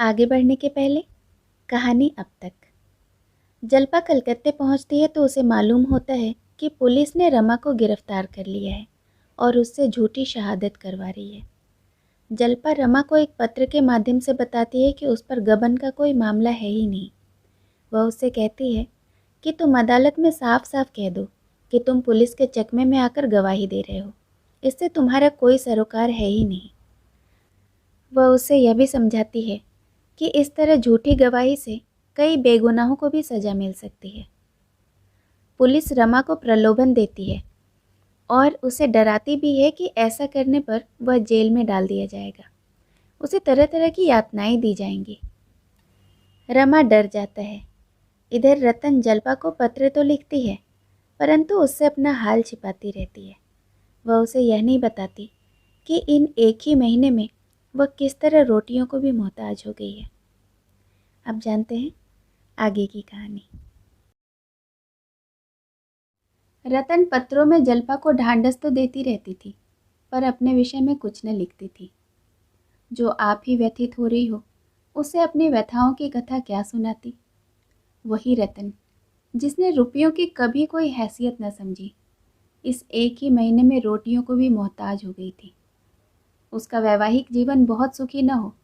आगे बढ़ने के पहले कहानी अब तक। जल्पा कलकत्ते पहुंचती है तो उसे मालूम होता है कि पुलिस ने रमा को गिरफ्तार कर लिया है और उससे झूठी शहादत करवा रही है। जल्पा रमा को एक पत्र के माध्यम से बताती है कि उस पर गबन का कोई मामला है ही नहीं। वह उससे कहती है कि तुम अदालत में साफ साफ कह दो कि तुम पुलिस के चकमे में आकर गवाही दे रहे हो, इससे तुम्हारा कोई सरोकार है ही नहीं। वह उसे यह भी समझाती है कि इस तरह झूठी गवाही से कई बेगुनाहों को भी सज़ा मिल सकती है। पुलिस रमा को प्रलोभन देती है और उसे डराती भी है कि ऐसा करने पर वह जेल में डाल दिया जाएगा, उसे तरह तरह की यातनाएं दी जाएंगी। रमा डर जाता है। इधर रतन जल्पा को पत्र तो लिखती है, परंतु उससे अपना हाल छिपाती रहती है। वह उसे यह नहीं बताती कि इन एक ही महीने में वह किस तरह रोटियों को भी मोहताज हो गई है। अब जानते हैं आगे की कहानी। रतन पत्रों में जल्पा को ढांढस तो देती रहती थी, पर अपने विषय में कुछ न लिखती थी। जो आप ही व्यथित हो रही हो, उसे अपनी व्यथाओं की कथा क्या सुनाती। वही रतन जिसने रुपयों की कभी कोई हैसियत न समझी, इस एक ही महीने में रोटियों को भी मोहताज हो गई थी। उसका वैवाहिक जीवन बहुत सुखी न हो,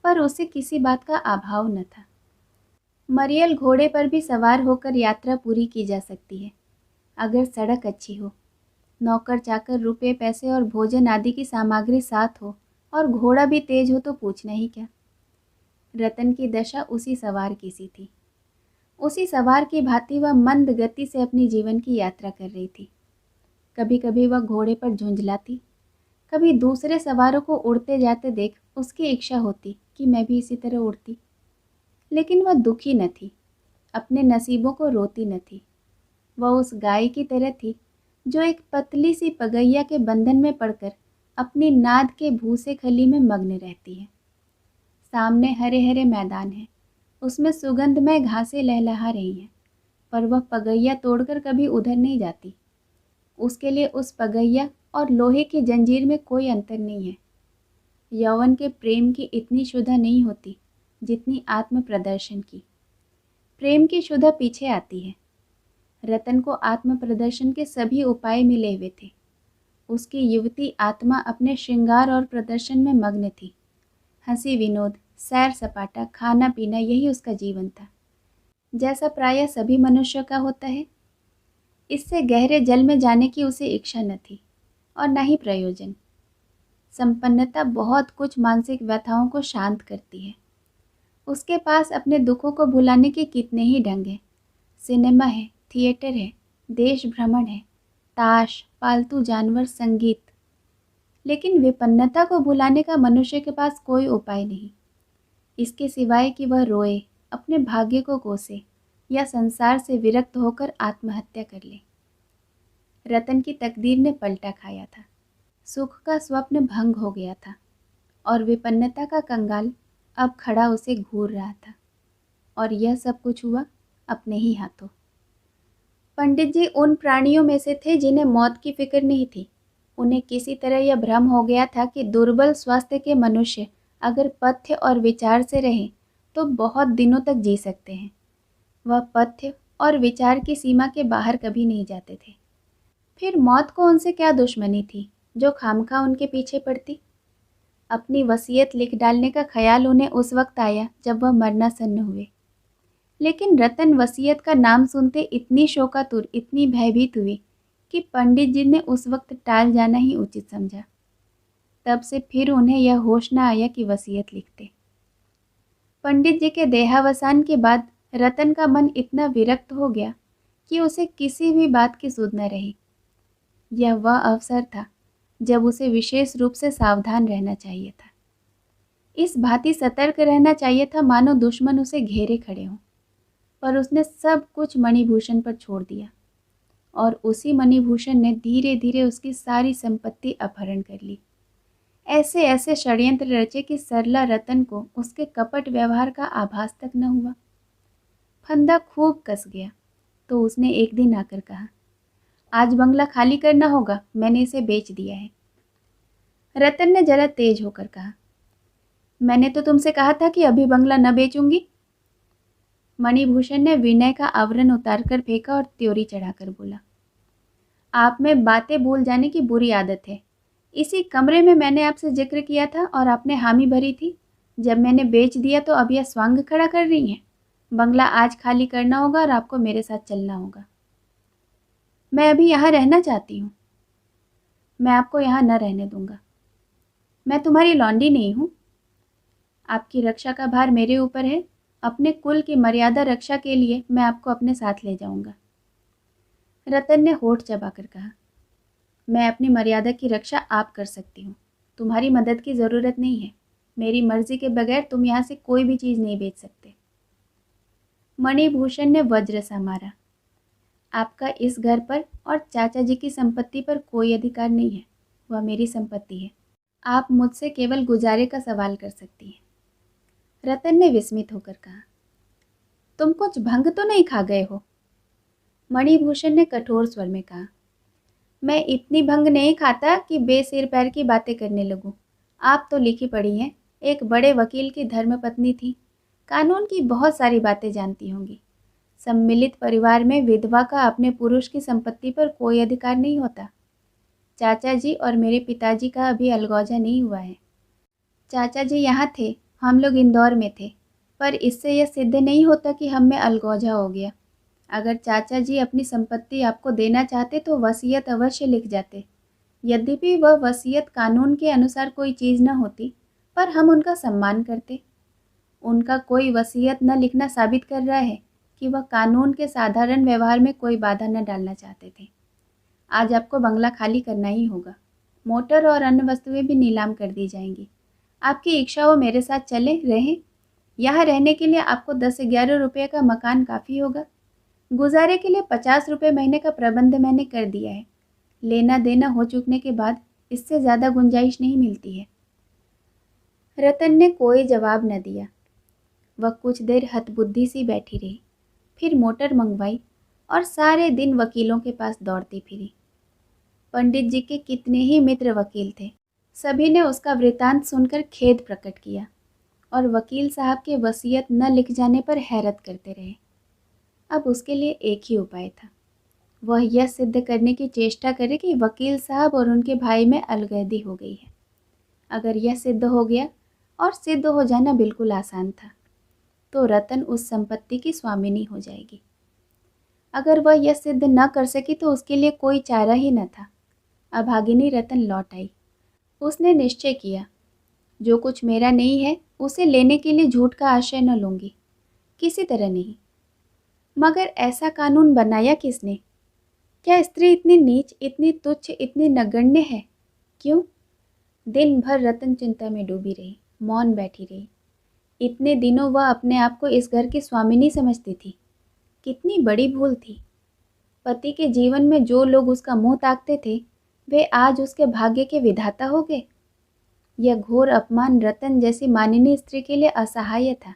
पर उसे किसी बात का अभाव न था। मरियल घोड़े पर भी सवार होकर यात्रा पूरी की जा सकती है, अगर सड़क अच्छी हो, नौकर चाकर रुपए पैसे और भोजन आदि की सामग्री साथ हो और घोड़ा भी तेज हो तो पूछना ही क्या। रतन की दशा उसी सवार की सी थी। उसी सवार की भांति वह मंद गति से अपनी जीवन की यात्रा कर रही थी। कभी कभी वह घोड़े पर झुंझलाती, कभी दूसरे सवारों को उड़ते जाते देख उसकी इच्छा होती कि मैं भी इसी तरह उड़ती। लेकिन वह दुखी न थी, अपने नसीबों को रोती न थी। वह उस गाय की तरह थी जो एक पतली सी पगैया के बंधन में पड़कर अपनी नाद के भूसे खली में मग्न रहती है। सामने हरे हरे मैदान है, उसमें सुगंधमय घासें लहलहा रही हैं, पर वह पगैया तोड़कर कभी उधर नहीं जाती। उसके लिए उस पगैया और लोहे की जंजीर में कोई अंतर नहीं है। यौवन के प्रेम की इतनी क्षुधा नहीं होती जितनी आत्म प्रदर्शन की। प्रेम की क्षुधा पीछे आती है। रतन को आत्म प्रदर्शन के सभी उपाय मिले हुए थे। उसकी युवती आत्मा अपने श्रृंगार और प्रदर्शन में मग्न थी। हंसी विनोद, सैर सपाटा, खाना पीना, यही उसका जीवन था, जैसा प्रायः सभी मनुष्यों का होता है। इससे गहरे जल में जाने की उसे इच्छा न थी और न ही प्रयोजन। संपन्नता बहुत कुछ मानसिक व्यथाओं को शांत करती है। उसके पास अपने दुखों को भुलाने के कितने ही ढंग हैं। सिनेमा है, थिएटर है, देश भ्रमण है, ताश, पालतू जानवर, संगीत। लेकिन विपन्नता को भुलाने का मनुष्य के पास कोई उपाय नहीं, इसके सिवाय कि वह रोए, अपने भाग्य को कोसे या संसार से विरक्त होकर आत्महत्या कर ले। रतन की तकदीर ने पलटा खाया था। सुख का स्वप्न भंग हो गया था और विपन्नता का कंगाल अब खड़ा उसे घूर रहा था। और यह सब कुछ हुआ अपने ही हाथों। पंडित जी उन प्राणियों में से थे जिन्हें मौत की फिक्र नहीं थी। उन्हें किसी तरह यह भ्रम हो गया था कि दुर्बल स्वास्थ्य के मनुष्य अगर पथ्य और विचार से रहें तो बहुत दिनों तक जी सकते हैं। वह पथ्य और विचार की सीमा के बाहर कभी नहीं जाते थे। फिर मौत को उनसे क्या दुश्मनी थी जो खामखा उनके पीछे पड़ती। अपनी वसीयत लिख डालने का ख्याल उन्हें उस वक्त आया जब वह मरना सन्न हुए। लेकिन रतन वसीयत का नाम सुनते इतनी शोकातुर, इतनी भयभीत हुई कि पंडित जी ने उस वक्त टाल जाना ही उचित समझा। तब से फिर उन्हें यह होश न आया कि वसीयत लिखते। पंडित जी के देहावसान के बाद रतन का मन इतना विरक्त हो गया कि उसे किसी भी बात की सुध न रही। यह वह अवसर था जब उसे विशेष रूप से सावधान रहना चाहिए था। इस भांति सतर्क रहना चाहिए था मानो दुश्मन उसे घेरे खड़े हों। पर उसने सब कुछ मणिभूषण पर छोड़ दिया और उसी मणिभूषण ने धीरे धीरे उसकी सारी संपत्ति अपहरण कर ली। ऐसे ऐसे षड्यंत्र रचे कि सरला रतन को उसके कपट व्यवहार का आभास तक न हुआ। फंदा खूब कस गया तो उसने एक दिन आकर कहा, आज बंगला खाली करना होगा, मैंने इसे बेच दिया है। रतन ने जरा तेज होकर कहा, मैंने तो तुमसे कहा था कि अभी बंगला न बेचूंगी। मणिभूषण ने विनय का आवरण उतारकर फेंका और त्योरी चढ़ाकर बोला, आप में बातें भूल जाने की बुरी आदत है। इसी कमरे में मैंने आपसे जिक्र किया था और आपने हामी भरी थी। जब मैंने बेच दिया तो अब यह स्वांग खड़ा कर रही हैं। बंगला आज खाली करना होगा और आपको मेरे साथ चलना होगा। मैं अभी यहाँ रहना चाहती हूँ। मैं आपको यहाँ न रहने दूंगा। मैं तुम्हारी लौंडी नहीं हूँ। आपकी रक्षा का भार मेरे ऊपर है। अपने कुल की मर्यादा रक्षा के लिए मैं आपको अपने साथ ले जाऊंगा। रतन ने होठ चबाकर कहा, मैं अपनी मर्यादा की रक्षा आप कर सकती हूँ। तुम्हारी मदद की ज़रूरत नहीं है। मेरी मर्जी के बगैर तुम यहाँ से कोई भी चीज़ नहीं बेच सकते। मणिभूषण ने वज्र सा मारा, आपका इस घर पर और चाचा जी की संपत्ति पर कोई अधिकार नहीं है। वह मेरी संपत्ति है। आप मुझसे केवल गुजारे का सवाल कर सकती हैं। रतन ने विस्मित होकर कहा, तुम कुछ भंग तो नहीं खा गए हो? मणिभूषण ने कठोर स्वर में कहा, मैं इतनी भंग नहीं खाता कि बेसिर पैर की बातें करने लगूं। आप तो लिखी पढ़ी हैं, एक बड़े वकील की धर्मपत्नी थी, कानून की बहुत सारी बातें जानती होंगी। सम्मिलित परिवार में विधवा का अपने पुरुष की संपत्ति पर कोई अधिकार नहीं होता। चाचा जी और मेरे पिताजी का अभी अलगौजा नहीं हुआ है। चाचा जी यहाँ थे, हम लोग इंदौर में थे, पर इससे यह सिद्ध नहीं होता कि हम में अलगौजा हो गया। अगर चाचा जी अपनी संपत्ति आपको देना चाहते तो वसीयत अवश्य लिख जाते। यद्यपि वह वसीयत कानून के अनुसार कोई चीज़ न होती, पर हम उनका सम्मान करते। उनका कोई वसीयत न लिखना साबित कर रहा है कि वह कानून के साधारण व्यवहार में कोई बाधा न डालना चाहते थे। आज आपको बंगला खाली करना ही होगा। मोटर और अन्य वस्तुएं भी नीलाम कर दी जाएंगी। आपकी इच्छा हो मेरे साथ चलें, रहें। यहाँ रहने के लिए आपको 10-11 रुपये का मकान काफ़ी होगा। गुजारे के लिए 50 रुपये महीने का प्रबंध मैंने कर दिया है। लेना देना हो चुकने के बाद इससे ज़्यादा गुंजाइश नहीं मिलती है। रतन ने कोई जवाब न दिया। वह कुछ देर हतबुद्धि सी बैठी रही, फिर मोटर मंगवाई और सारे दिन वकीलों के पास दौड़ती फिरी। पंडित जी के कितने ही मित्र वकील थे, सभी ने उसका वृतांत सुनकर खेद प्रकट किया और वकील साहब के वसीयत न लिख जाने पर हैरत करते रहे। अब उसके लिए एक ही उपाय था, वह यह सिद्ध करने की चेष्टा करे कि वकील साहब और उनके भाई में अलगैदी हो गई है। अगर यह सिद्ध हो गया, और सिद्ध हो जाना बिल्कुल आसान था, तो रतन उस संपत्ति की स्वामिनी हो जाएगी। अगर वह यह सिद्ध न कर सकी तो उसके लिए कोई चारा ही न था। अभागिनी रतन लौट आई। उसने निश्चय किया, जो कुछ मेरा नहीं है उसे लेने के लिए झूठ का आश्रय न लूँगी, किसी तरह नहीं। मगर ऐसा कानून बनाया किसने? क्या स्त्री इतनी नीच, इतनी तुच्छ, इतनी नगण्य है? क्यों? दिन भर रतन चिंता में डूबी रही, मौन बैठी रही। इतने दिनों वह अपने आप को इस घर की स्वामिनी समझती थी। कितनी बड़ी भूल थी। पति के जीवन में जो लोग उसका मुंह ताकते थे, वे आज उसके भाग्य के विधाता हो गए। यह घोर अपमान रतन जैसी मानिनी स्त्री के लिए असहाय था।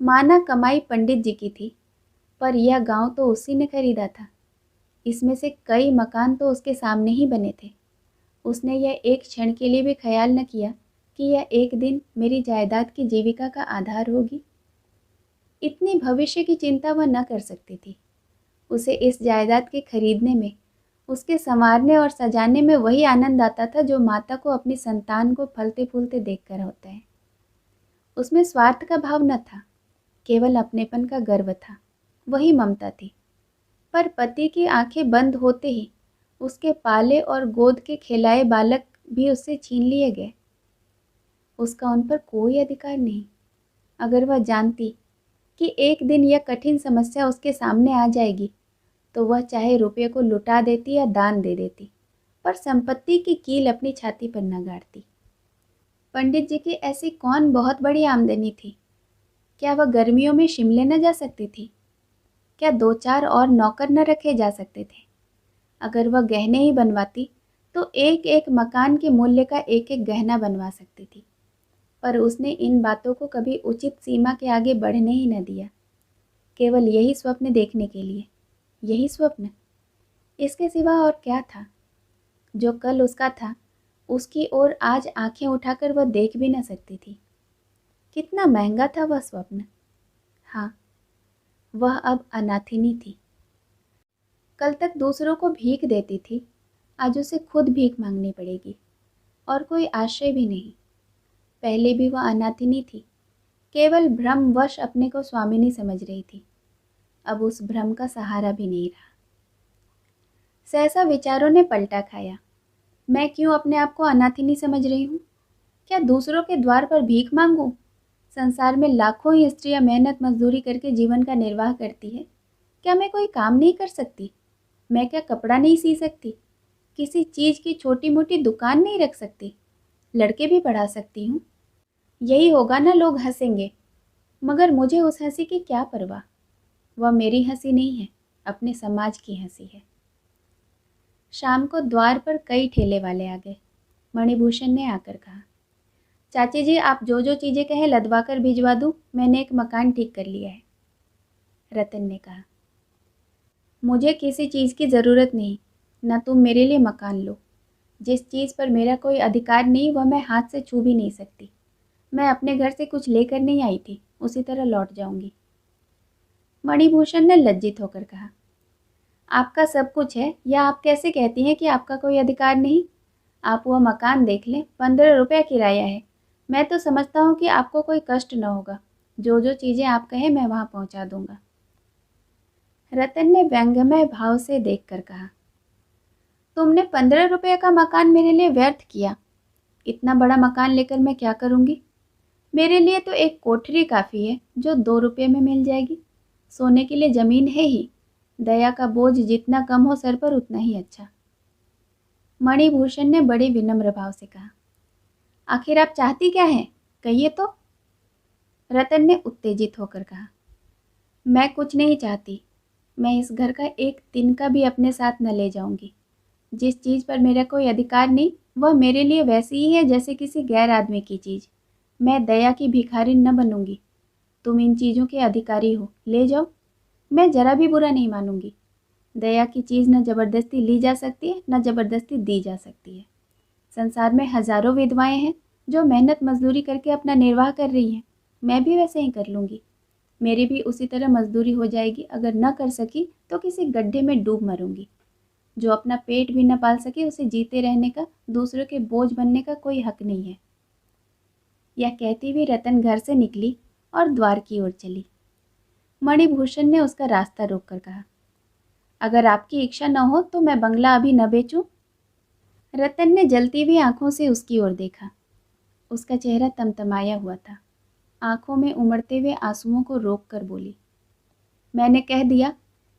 माना कमाई पंडित जी की थी, पर यह गांव तो उसी ने खरीदा था। इसमें से कई मकान तो उसके सामने ही बने थे। उसने यह एक क्षण के लिए भी ख्याल न किया कि यह एक दिन मेरी जायदाद की जीविका का आधार होगी। इतनी भविष्य की चिंता वह न कर सकती थी। उसे इस जायदाद के खरीदने में, उसके संवारने और सजाने में वही आनंद आता था जो माता को अपनी संतान को फलते फूलते देखकर होता है। उसमें स्वार्थ का भाव न था, केवल अपनेपन का गर्व था, वही ममता थी। पर पति की आंखें बंद होते ही उसके पाले और गोद के खिलाए बालक भी उससे छीन लिए गए। उसका उन पर कोई अधिकार नहीं। अगर वह जानती कि एक दिन यह कठिन समस्या उसके सामने आ जाएगी, तो वह चाहे रुपये को लुटा देती या दान दे देती, पर संपत्ति की कील अपनी छाती पर न गाड़ती। पंडित जी की ऐसी कौन बहुत बड़ी आमदनी थी? क्या वह गर्मियों में शिमले न जा सकती थी? क्या 2-4 और नौकर न रखे जा सकते थे? अगर वह गहने ही बनवाती तो एक एक मकान के मूल्य का एक एक गहना बनवा सकती थी। पर उसने इन बातों को कभी उचित सीमा के आगे बढ़ने ही न दिया, केवल यही स्वप्न देखने के लिए। यही स्वप्न, इसके सिवा और क्या था? जो कल उसका था, उसकी ओर आज आंखें उठाकर वह देख भी न सकती थी। कितना महंगा था वह स्वप्न। हाँ, वह अब अनाथिनी थी। कल तक दूसरों को भीख देती थी, आज उसे खुद भीख मांगनी पड़ेगी, और कोई आश्रय भी नहीं। पहले भी वह अनाथिनी थी, केवल भ्रमवश अपने को स्वामिनी समझ रही थी। अब उस भ्रम का सहारा भी नहीं रहा। सहसा विचारों ने पलटा खाया। मैं क्यों अपने आप को अनाथिनी समझ रही हूँ? क्या दूसरों के द्वार पर भीख मांगूं? संसार में लाखों ही स्त्रियां मेहनत मजदूरी करके जीवन का निर्वाह करती है। क्या मैं कोई काम नहीं कर सकती? मैं क्या कपड़ा नहीं सी सकती? किसी चीज की छोटी मोटी दुकान नहीं रख सकती? लड़के भी पढ़ा सकती हूँ। यही होगा ना, लोग हंसेंगे, मगर मुझे उस हंसी की क्या परवाह। वह मेरी हंसी नहीं है, अपने समाज की हंसी है। शाम को द्वार पर कई ठेले वाले आ गए। मणिभूषण ने आकर कहा, चाची जी, आप जो जो चीज़ें कहें लदवा कर भिजवा दूँ, मैंने एक मकान ठीक कर लिया है। रतन ने कहा, मुझे किसी चीज़ की ज़रूरत नहीं, न तुम मेरे लिए मकान लो। जिस चीज़ पर मेरा कोई अधिकार नहीं वह मैं हाथ से छू भी नहीं सकती। मैं अपने घर से कुछ लेकर नहीं आई थी, उसी तरह लौट जाऊंगी। मणिभूषण ने लज्जित होकर कहा, आपका सब कुछ है, या आप कैसे कहती हैं कि आपका कोई अधिकार नहीं? आप वह मकान देख लें, 15 रुपया किराया है। मैं तो समझता हूँ कि आपको कोई कष्ट न होगा। जो जो चीज़ें आप कहें मैं वहाँ पहुँचा दूंगा। रतन ने व्यंग्यमय भाव से देखकर कहा, तुमने 15 रुपये का मकान मेरे लिए व्यर्थ किया। इतना बड़ा मकान लेकर मैं क्या करूँगी? मेरे लिए तो एक कोठरी काफ़ी है, जो 2 रुपये में मिल जाएगी। सोने के लिए ज़मीन है ही। दया का बोझ जितना कम हो सर पर उतना ही अच्छा। मणिभूषण ने बड़े विनम्र भाव से कहा, आखिर आप चाहती क्या हैं? कहिए तो। रतन ने उत्तेजित होकर कहा, मैं कुछ नहीं चाहती। मैं इस घर का एक दिन का भी अपने साथ न ले जाऊंगी। जिस चीज़ पर मेरा कोई अधिकार नहीं वह मेरे लिए वैसी ही है जैसे किसी गैर आदमी की चीज़। मैं दया की भिखारिन न बनूंगी। तुम इन चीज़ों के अधिकारी हो, ले जाओ। मैं जरा भी बुरा नहीं मानूंगी। दया की चीज़ न ज़बरदस्ती ली जा सकती है, न ज़बरदस्ती दी जा सकती है। संसार में हजारों विधवाएं हैं जो मेहनत मजदूरी करके अपना निर्वाह कर रही हैं। मैं भी वैसे ही कर लूँगी। मेरी भी उसी तरह मजदूरी हो जाएगी। अगर न कर सकी तो किसी गड्ढे में डूब मरूंगी। जो अपना पेट भी न पाल सके उसे जीते रहने का, दूसरों के बोझ बनने का कोई हक नहीं है। यह कहती हुई रतन घर से निकली और द्वार की ओर चली। मणिभूषण ने उसका रास्ता रोककर कहा, अगर आपकी इच्छा न हो तो मैं बंगला अभी न बेचूं। रतन ने जलती हुई आंखों से उसकी ओर देखा। उसका चेहरा तमतमाया हुआ था। आंखों में उमड़ते हुए आंसुओं को रोक कर बोली, मैंने कह दिया,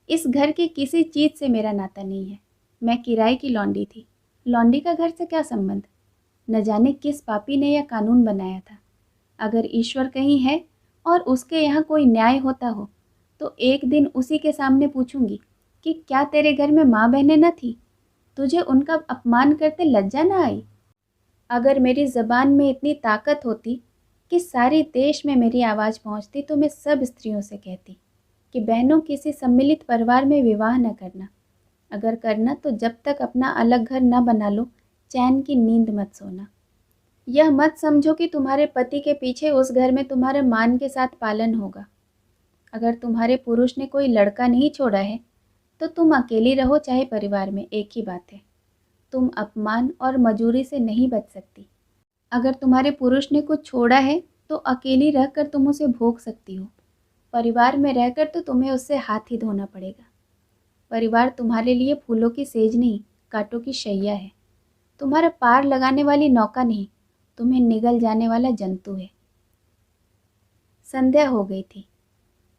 इस घर की किसी चीज़ से मेरा नाता नहीं है। मैं किराए की लौंडी थी। लौंडी का घर से क्या संबंध? न जाने किस पापी ने यह कानून बनाया था। अगर ईश्वर कहीं है और उसके यहाँ कोई न्याय होता हो तो एक दिन उसी के सामने पूछूंगी कि क्या तेरे घर में माँ बहनें न थी? तुझे उनका अपमान करते लज्जा न आई? अगर मेरी ज़बान में इतनी ताकत होती कि सारे देश में मेरी आवाज़ पहुंचती तो मैं सब स्त्रियों से कहती कि बहनों, किसी सम्मिलित परिवार में विवाह न करना। अगर करना तो जब तक अपना अलग घर न बना लो, चैन की नींद मत सोना। यह मत समझो कि तुम्हारे पति के पीछे उस घर में तुम्हारे मान के साथ पालन होगा। अगर तुम्हारे पुरुष ने कोई लड़का नहीं छोड़ा है तो तुम अकेली रहो चाहे परिवार में, एक ही बात है। तुम अपमान और मजूरी से नहीं बच सकती। अगर तुम्हारे पुरुष ने कुछ छोड़ा है तो अकेली रहकर तुम उसे भोग सकती हो। परिवार में रहकर तो तुम्हें उससे हाथ ही धोना पड़ेगा। परिवार तुम्हारे लिए फूलों की सेज नहीं, कांटों की शैया है। तुम्हारा पार लगाने वाली नौका नहीं, तुम्हें निगल जाने वाला जंतु है। संध्या हो गई थी।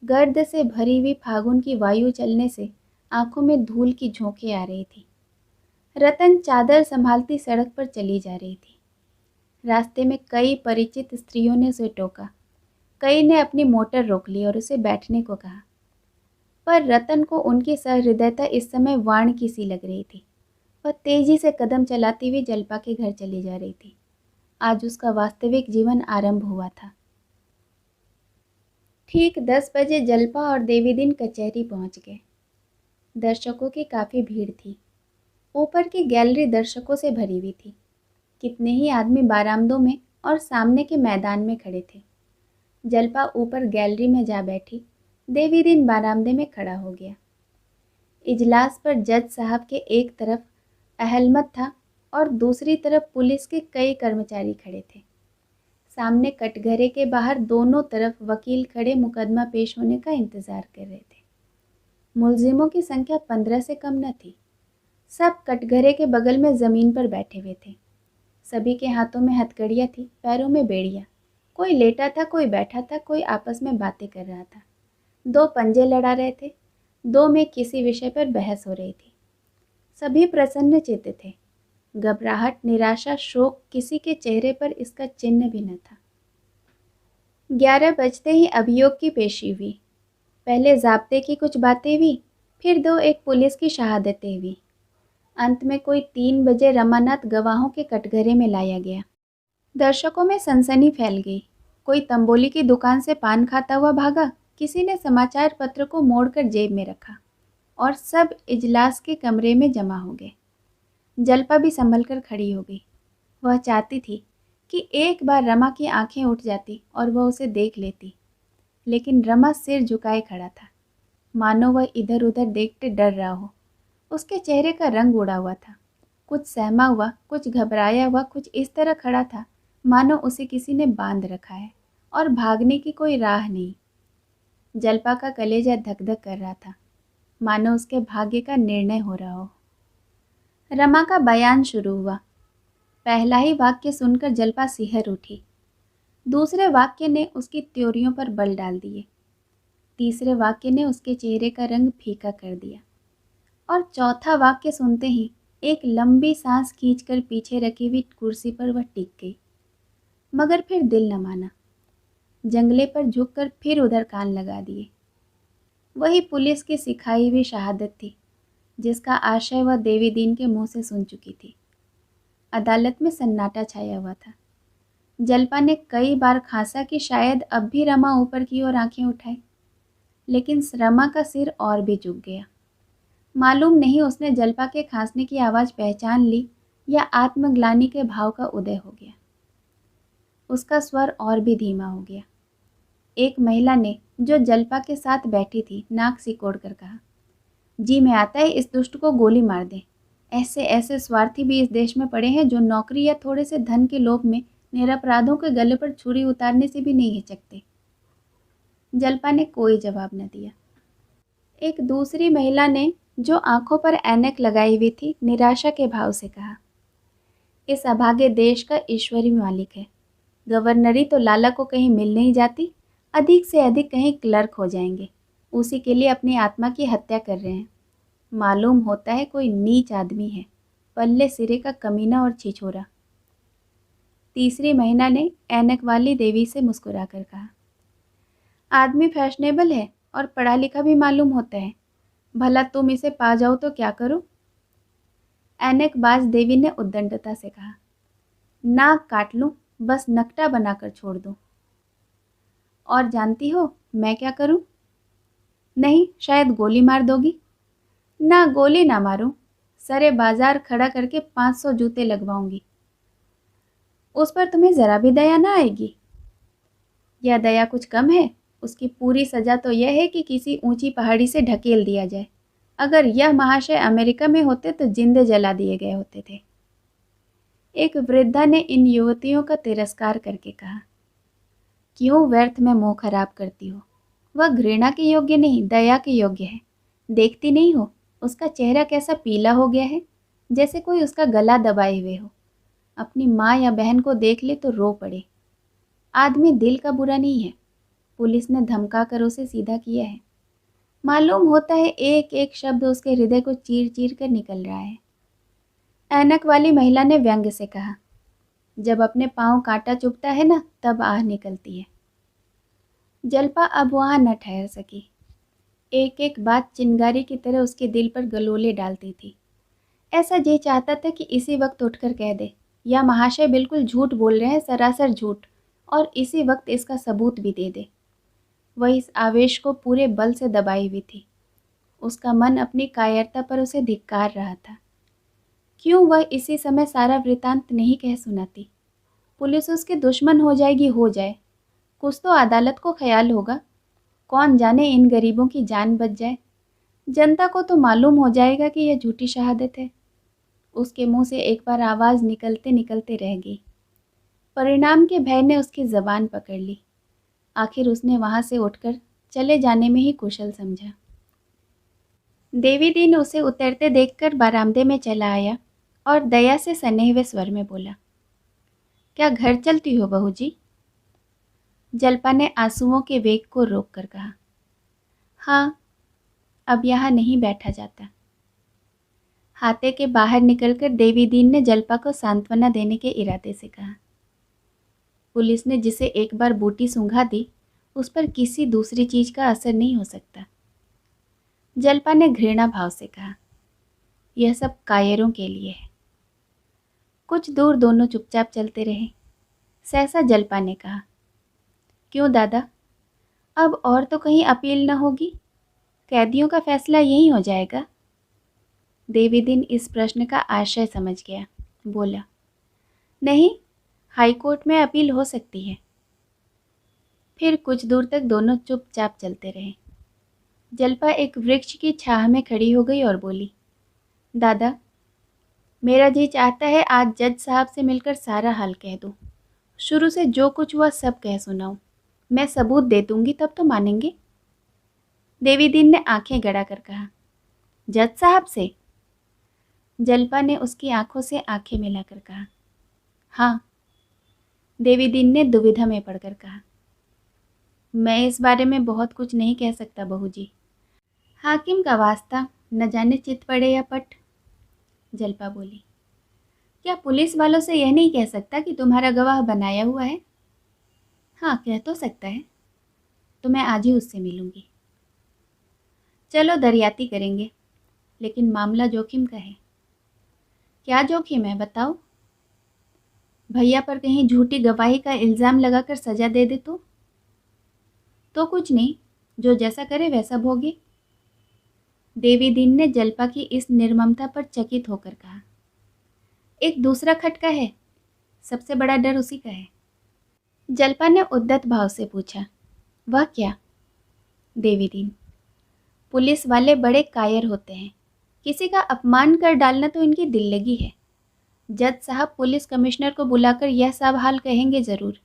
गर्द से भरी हुई फागुन की वायु चलने से आंखों में धूल की झोंकें आ रही थी। रतन चादर संभालती सड़क पर चली जा रही थी। रास्ते में कई परिचित स्त्रियों ने उसे टोका। कई ने अपनी मोटर रोक ली और उसे बैठने को कहा, पर रतन को उनकी सहृदयता इस समय वाण की सी लग रही थी। वह तेजी से कदम चलाती हुई जल्पा के घर चली जा रही थी। आज उसका वास्तविक जीवन आरंभ हुआ था। ठीक 10 बजे जल्पा और देवीदीन कचहरी पहुंच गए। दर्शकों की काफ़ी भीड़ थी। ऊपर की गैलरी दर्शकों से भरी हुई थी। कितने ही आदमी बारामदों में और सामने के मैदान में खड़े थे। जलपा ऊपर गैलरी में जा बैठी। देवीदीन बरामदे में खड़ा हो गया। इजलास पर जज साहब के एक तरफ अहलमत था और दूसरी तरफ पुलिस के कई कर्मचारी खड़े थे। सामने कटघरे के बाहर दोनों तरफ वकील खड़े मुकदमा पेश होने का इंतजार कर रहे थे। मुलजिमों की संख्या 15 से कम न थी। सब कटघरे के बगल में ज़मीन पर बैठे हुए थे। सभी के हाथों में हथकड़ियाँ थी, पैरों में बेड़ियाँ। कोई लेटा था, कोई बैठा था, कोई आपस में बातें कर रहा था। दो पंजे लड़ा रहे थे, दो में किसी विषय पर बहस हो रही थी। सभी प्रसन्न चित्त थे। घबराहट, निराशा, शोक किसी के चेहरे पर इसका चिन्ह भी न था। 11 बजते ही अभियोग की पेशी हुई। पहले ज़ाब्ते की कुछ बातें हुई, फिर 2-1 पुलिस की शहादतें हुई। अंत में कोई 3 बजे रमानाथ गवाहों के कटघरे में लाया गया। दर्शकों में सनसनी फैल गई। कोई तंबोली की दुकान से पान खाता हुआ भागा, किसी ने समाचार पत्र को मोड़कर जेब में रखा और सब इजलास के कमरे में जमा हो गए। जलपा भी संभल कर खड़ी हो गई। वह चाहती थी कि एक बार रमा की आंखें उठ जाती और वह उसे देख लेती, लेकिन रमा सिर झुकाए खड़ा था, मानो वह इधर उधर देखते डर रहा हो। उसके चेहरे का रंग उड़ा हुआ था, कुछ सहमा हुआ, कुछ घबराया हुआ, कुछ इस तरह खड़ा था मानो उसे किसी ने बांध रखा है और भागने की कोई राह नहीं। जलपा का कलेजा धक धक कर रहा था, मानो उसके भाग्य का निर्णय हो रहा हो। रमा का बयान शुरू हुआ। पहला ही वाक्य सुनकर जलपा सिहर उठी। दूसरे वाक्य ने उसकी त्योरियों पर बल डाल दिए। तीसरे वाक्य ने उसके चेहरे का रंग फीका कर दिया और चौथा वाक्य सुनते ही एक लंबी सांस खींचकर पीछे रखी हुई कुर्सी पर वह टिक गई। मगर फिर दिल न माना। जंगले पर झुककर फिर उधर कान लगा दिए। वही पुलिस की सिखाई हुई शहादत थी जिसका आशय वह देवीदीन के मुंह से सुन चुकी थी। अदालत में सन्नाटा छाया हुआ था। जलपा ने कई बार खांसा कि शायद अब भी रमा ऊपर की ओर आंखें उठाए, लेकिन रमा का सिर और भी झुक गया। मालूम नहीं उसने जलपा के खांसने की आवाज़ पहचान ली या आत्मग्लानि के भाव का उदय हो गया। उसका स्वर और भी धीमा हो गया। एक महिला ने, जो जलपा के साथ बैठी थी, नाक सिकोड़ कर कहा, जी में आता है इस दुष्ट को गोली मार दें। ऐसे ऐसे स्वार्थी भी इस देश में पड़े हैं जो नौकरी या थोड़े से धन के लोभ में निरपराधों के गले पर छुरी उतारने से भी नहीं हिचकते। जलपा ने कोई जवाब न दिया। एक दूसरी महिला ने, जो आंखों पर ऐनक लगाई हुई थी, निराशा के भाव से कहा, इस अभागे देश का ईश्वरी मालिक है। गवर्नरी तो लाला को कहीं मिल नहीं जाती, अधिक से अधिक कहीं क्लर्क हो जाएंगे। उसी के लिए अपनी आत्मा की हत्या कर रहे हैं। मालूम होता है कोई नीच आदमी है, पल्ले सिरे का कमीना और छिछोरा। तीसरी महिला ने ऐनक वाली देवी से मुस्कुराकर कहा, आदमी फैशनेबल है और पढ़ा लिखा भी मालूम होता है। भला तुम इसे पा जाओ तो क्या करो? ऐनकबाज देवी ने उद्दंडता से कहा, नाक काट लूं, बस नकटा बनाकर छोड़ दूं। और जानती हो मैं क्या करूं? नहीं, शायद गोली मार दोगी। ना, गोली ना मारूं, सरे बाजार खड़ा करके 500 जूते लगवाऊंगी। उस पर तुम्हें जरा भी दया ना आएगी? यह दया कुछ कम है। उसकी पूरी सजा तो यह है कि किसी ऊंची पहाड़ी से ढकेल दिया जाए। अगर यह महाशय अमेरिका में होते तो जिंदे जला दिए गए होते थे। एक वृद्धा ने इन युवतियों का तिरस्कार करके कहा, क्यों व्यर्थ में मुंह खराब करती हो? वह घृणा के योग्य नहीं, दया के योग्य है। देखती नहीं हो उसका चेहरा कैसा पीला हो गया है, जैसे कोई उसका गला दबाए हुए हो। अपनी माँ या बहन को देख ले तो रो पड़े। आदमी दिल का बुरा नहीं है। पुलिस ने धमका कर उसे सीधा किया है। मालूम होता है एक एक शब्द उसके हृदय को चीर चीर कर निकल रहा है। ऐनक वाली महिला ने व्यंग्य से कहा, जब अपने पांव कांटा चुभता है ना, तब आह निकलती है। जलपा अब वहाँ न ठहर सकी। एक एक बात चिंगारी की तरह उसके दिल पर गलोले डालती थी। ऐसा जी चाहता था कि इसी वक्त उठकर कह दे, या महाशय बिल्कुल झूठ बोल रहे हैं, सरासर झूठ, और इसी वक्त इसका सबूत भी दे दे। वह इस आवेश को पूरे बल से दबाई हुई थी। उसका मन अपनी कायरता पर उसे धिक्कार रहा था। क्यों वह इसी समय सारा वृतांत नहीं कह सुनाती? पुलिस उसके दुश्मन हो जाएगी, हो जाए, कुछ तो अदालत को ख्याल होगा, कौन जाने इन गरीबों की जान बच जाए। जनता को तो मालूम हो जाएगा कि यह झूठी शहादत है। उसके मुंह से एक बार आवाज़ निकलते निकलते रह गई। परिणाम के भय ने उसकी ज़बान पकड़ ली। आखिर उसने वहाँ से उठकर चले जाने में ही कुशल समझा। देवी दीन उसे उतरते देखकर बरामदे में चला आया और दया से सने हुए स्वर में बोला, क्या घर चलती हो बहू जी? जल्पा ने आंसुओं के वेग को रोक कर कहा, हाँ, अब यहाँ नहीं बैठा जाता। हाथे के बाहर निकलकर देवी दीन ने जल्पा को सांत्वना देने के इरादे से कहा, पुलिस ने जिसे एक बार बूटी सूंघा दी, उस पर किसी दूसरी चीज का असर नहीं हो सकता। जल्पा ने घृणा भाव से कहा, यह सब कायरों के लिए है। कुछ दूर दोनों चुपचाप चलते रहे। सहसा जल्पा ने कहा, क्यों दादा, अब और तो कहीं अपील न होगी? कैदियों का फैसला यही हो जाएगा? देवी दीन इस प्रश्न का आशय समझ गया। बोला, नहीं, हाई कोर्ट में अपील हो सकती है। फिर कुछ दूर तक दोनों चुपचाप चलते रहे। जल्पा एक वृक्ष की छाह में खड़ी हो गई और बोली, दादा, मेरा जी चाहता है आज जज साहब से मिलकर सारा हाल कह दूं। शुरू से जो कुछ हुआ सब कह सुनाऊं। मैं सबूत दे दूंगी तब तो मानेंगे। देवी दीन ने आंखें गड़ा कर कहा, जज साहब से? जल्पा ने उसकी आंखों से आंखें मिलाकर कहा, हाँ। देवी दीन ने दुविधा में पड़कर कहा, मैं इस बारे में बहुत कुछ नहीं कह सकता बहू जी। हाकिम का वास्ता, न जाने चित पड़े या पट। जल्पा बोली, क्या पुलिस वालों से यह नहीं कह सकता कि तुम्हारा गवाह बनाया हुआ है? हाँ, कह तो सकता है। तो मैं आज ही उससे मिलूंगी। चलो दरियाती करेंगे, लेकिन मामला जोखिम का है। क्या जोखिम है बताओ? भैया पर कहीं झूठी गवाही का इल्ज़ाम लगाकर सजा दे दे तो कुछ नहीं, जो जैसा करे वैसा भोगे। देवी दीन ने जल्पा की इस निर्ममता पर चकित होकर कहा, एक दूसरा खटका है, सबसे बड़ा डर उसी का है। जल्पा ने उद्दत भाव से पूछा, वह क्या? देवी दीन, पुलिस वाले बड़े कायर होते हैं। किसी का अपमान कर डालना तो इनकी दिल लगी है। जज साहब पुलिस कमिश्नर को बुलाकर यह सब हाल कहेंगे ज़रूर।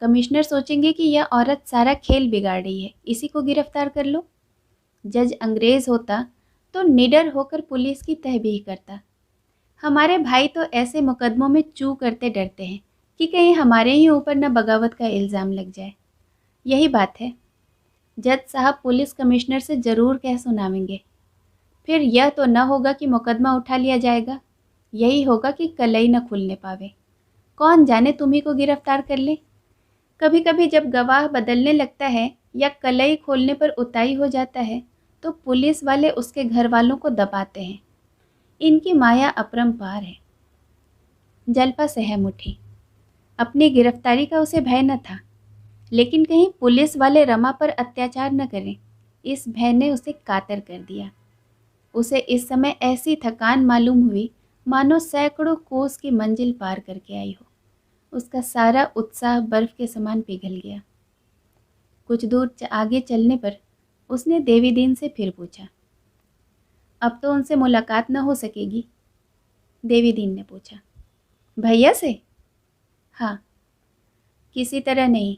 कमिश्नर सोचेंगे कि यह औरत सारा खेल बिगाड़ रही है, इसी को गिरफ्तार कर लो। जज अंग्रेज़ होता तो निडर होकर पुलिस की तहबीह करता। हमारे भाई तो ऐसे मुकदमों में चू करते डरते हैं कि कहीं हमारे ही ऊपर न बगावत का इल्ज़ाम लग जाए। यही बात है, जज साहब पुलिस कमिश्नर से ज़रूर कह सुनावेंगे। फिर यह तो न होगा कि मुकदमा उठा लिया जाएगा, यही होगा कि कलई न खुलने पावे। कौन जाने तुम्ही को गिरफ्तार कर ले। कभी कभी जब गवाह बदलने लगता है या कलई खोलने पर उताई हो जाता है तो पुलिस वाले उसके घर वालों को दबाते हैं। इनकी माया अपरंपार है। जल्पा सहम उठी। अपनी गिरफ्तारी का उसे भय न था, लेकिन कहीं पुलिस वाले रमा पर अत्याचार न करें, इस भय ने उसे कातर कर दिया। उसे इस समय ऐसी थकान मालूम हुई मानो सैकड़ों कोस की मंजिल पार करके आई हो। उसका सारा उत्साह बर्फ के समान पिघल गया। कुछ दूर आगे चलने पर उसने देवी दीन से फिर पूछा, अब तो उनसे मुलाकात न हो सकेगी? देवी दीन ने पूछा, भैया से? हाँ। किसी तरह नहीं,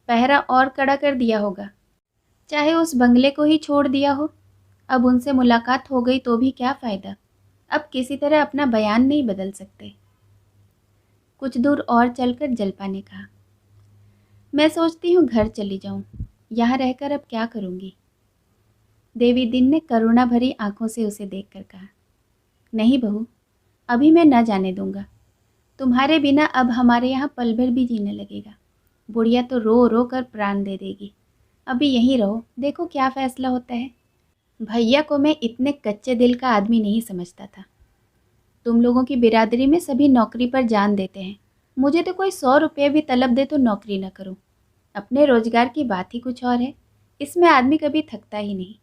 पहरा और कड़ा कर दिया होगा। चाहे उस बंगले को ही छोड़ दिया हो। अब उनसे मुलाकात हो गई तो भी क्या फ़ायदा? अब किसी तरह अपना बयान नहीं बदल सकते। कुछ दूर और चलकर जल्पा ने कहा, मैं सोचती हूँ घर चली जाऊँ, यहाँ रहकर अब क्या करूँगी? देवी दीन ने करुणा भरी आंखों से उसे देखकर कहा, नहीं बहू, अभी मैं न जाने दूँगा। तुम्हारे बिना अब हमारे यहाँ पल भर भी जीने लगेगा। बुढ़िया तो रो रो कर प्राण दे देगी। अभी यहीं रहो, देखो क्या फ़ैसला होता है। भैया को मैं इतने कच्चे दिल का आदमी नहीं समझता था। तुम लोगों की बिरादरी में सभी नौकरी पर जान देते हैं। मुझे तो कोई 100 रुपये भी तलब दे तो नौकरी न करूं। अपने रोजगार की बात ही कुछ और है। इसमें आदमी कभी थकता ही नहीं।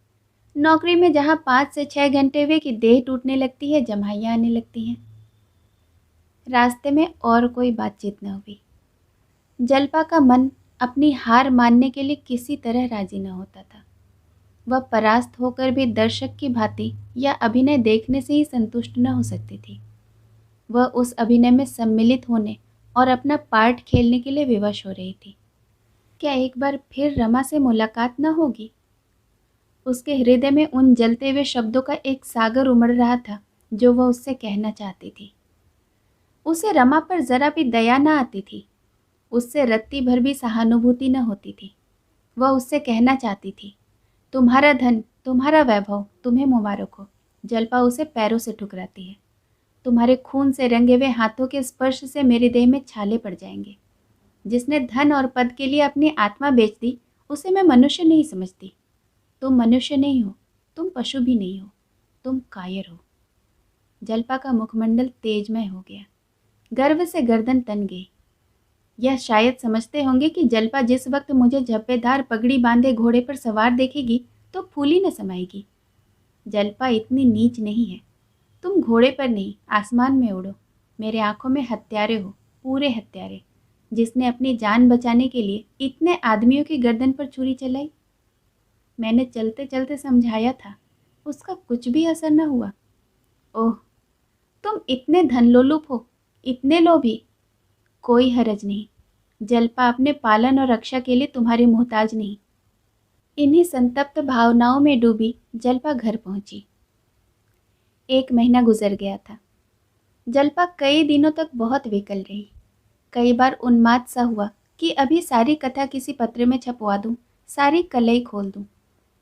नौकरी में जहाँ 5 से 6 घंटे हुए कि देह टूटने लगती है, जम्हाइयाँ आने लगती हैं। रास्ते में और कोई बातचीत न हुई। जल्पा का मन अपनी हार मानने के लिए किसी तरह राजी न होता था। वह परास्त होकर भी दर्शक की भांति या अभिनय देखने से ही संतुष्ट न हो सकती थी। वह उस अभिनय में सम्मिलित होने और अपना पार्ट खेलने के लिए विवश हो रही थी। क्या एक बार फिर रमा से मुलाकात न होगी? उसके हृदय में उन जलते हुए शब्दों का एक सागर उमड़ रहा था जो वह उससे कहना चाहती थी। उसे रमा पर जरा भी दया न आती थी, उससे रत्ती भर भी सहानुभूति न होती थी। वह उससे कहना चाहती थी, तुम्हारा धन, तुम्हारा वैभव, तुम्हें मुबारक हो। जल्पा उसे पैरों से ठुकराती है। तुम्हारे खून से रंगे हुए हाथों के स्पर्श से मेरे देह में छाले पड़ जाएंगे। जिसने धन और पद के लिए अपनी आत्मा बेच दी, उसे मैं मनुष्य नहीं समझती। तुम मनुष्य नहीं हो, तुम पशु भी नहीं हो, तुम कायर हो। जल्पा का मुखमंडल तेजमय हो गया, गर्व से गर्दन तन गई। यह शायद समझते होंगे कि जल्पा जिस वक्त मुझे झब्बेदार पगड़ी बांधे घोड़े पर सवार देखेगी तो फूली न समाएगी। जल्पा इतनी नीच नहीं है। तुम घोड़े पर नहीं, आसमान में उड़ो। मेरे आंखों में हत्यारे हो, पूरे हत्यारे। जिसने अपनी जान बचाने के लिए इतने आदमियों की गर्दन पर छुरी चलाई। मैंने चलते चलते समझाया था, उसका कुछ भी असर न हुआ। ओह, तुम इतने धनलोलुप हो, इतने लोभी। कोई हरज नहीं, जल्पा अपने पालन और रक्षा के लिए तुम्हारी मोहताज नहीं। इन्हीं संतप्त भावनाओं में डूबी जल्पा घर पहुंची। 1 महीना गुजर गया था। जल्पा कई दिनों तक बहुत विकल रही। कई बार उन्माद सा हुआ कि अभी सारी कथा किसी पत्र में छपवा दूं, सारी कलई खोल दूं,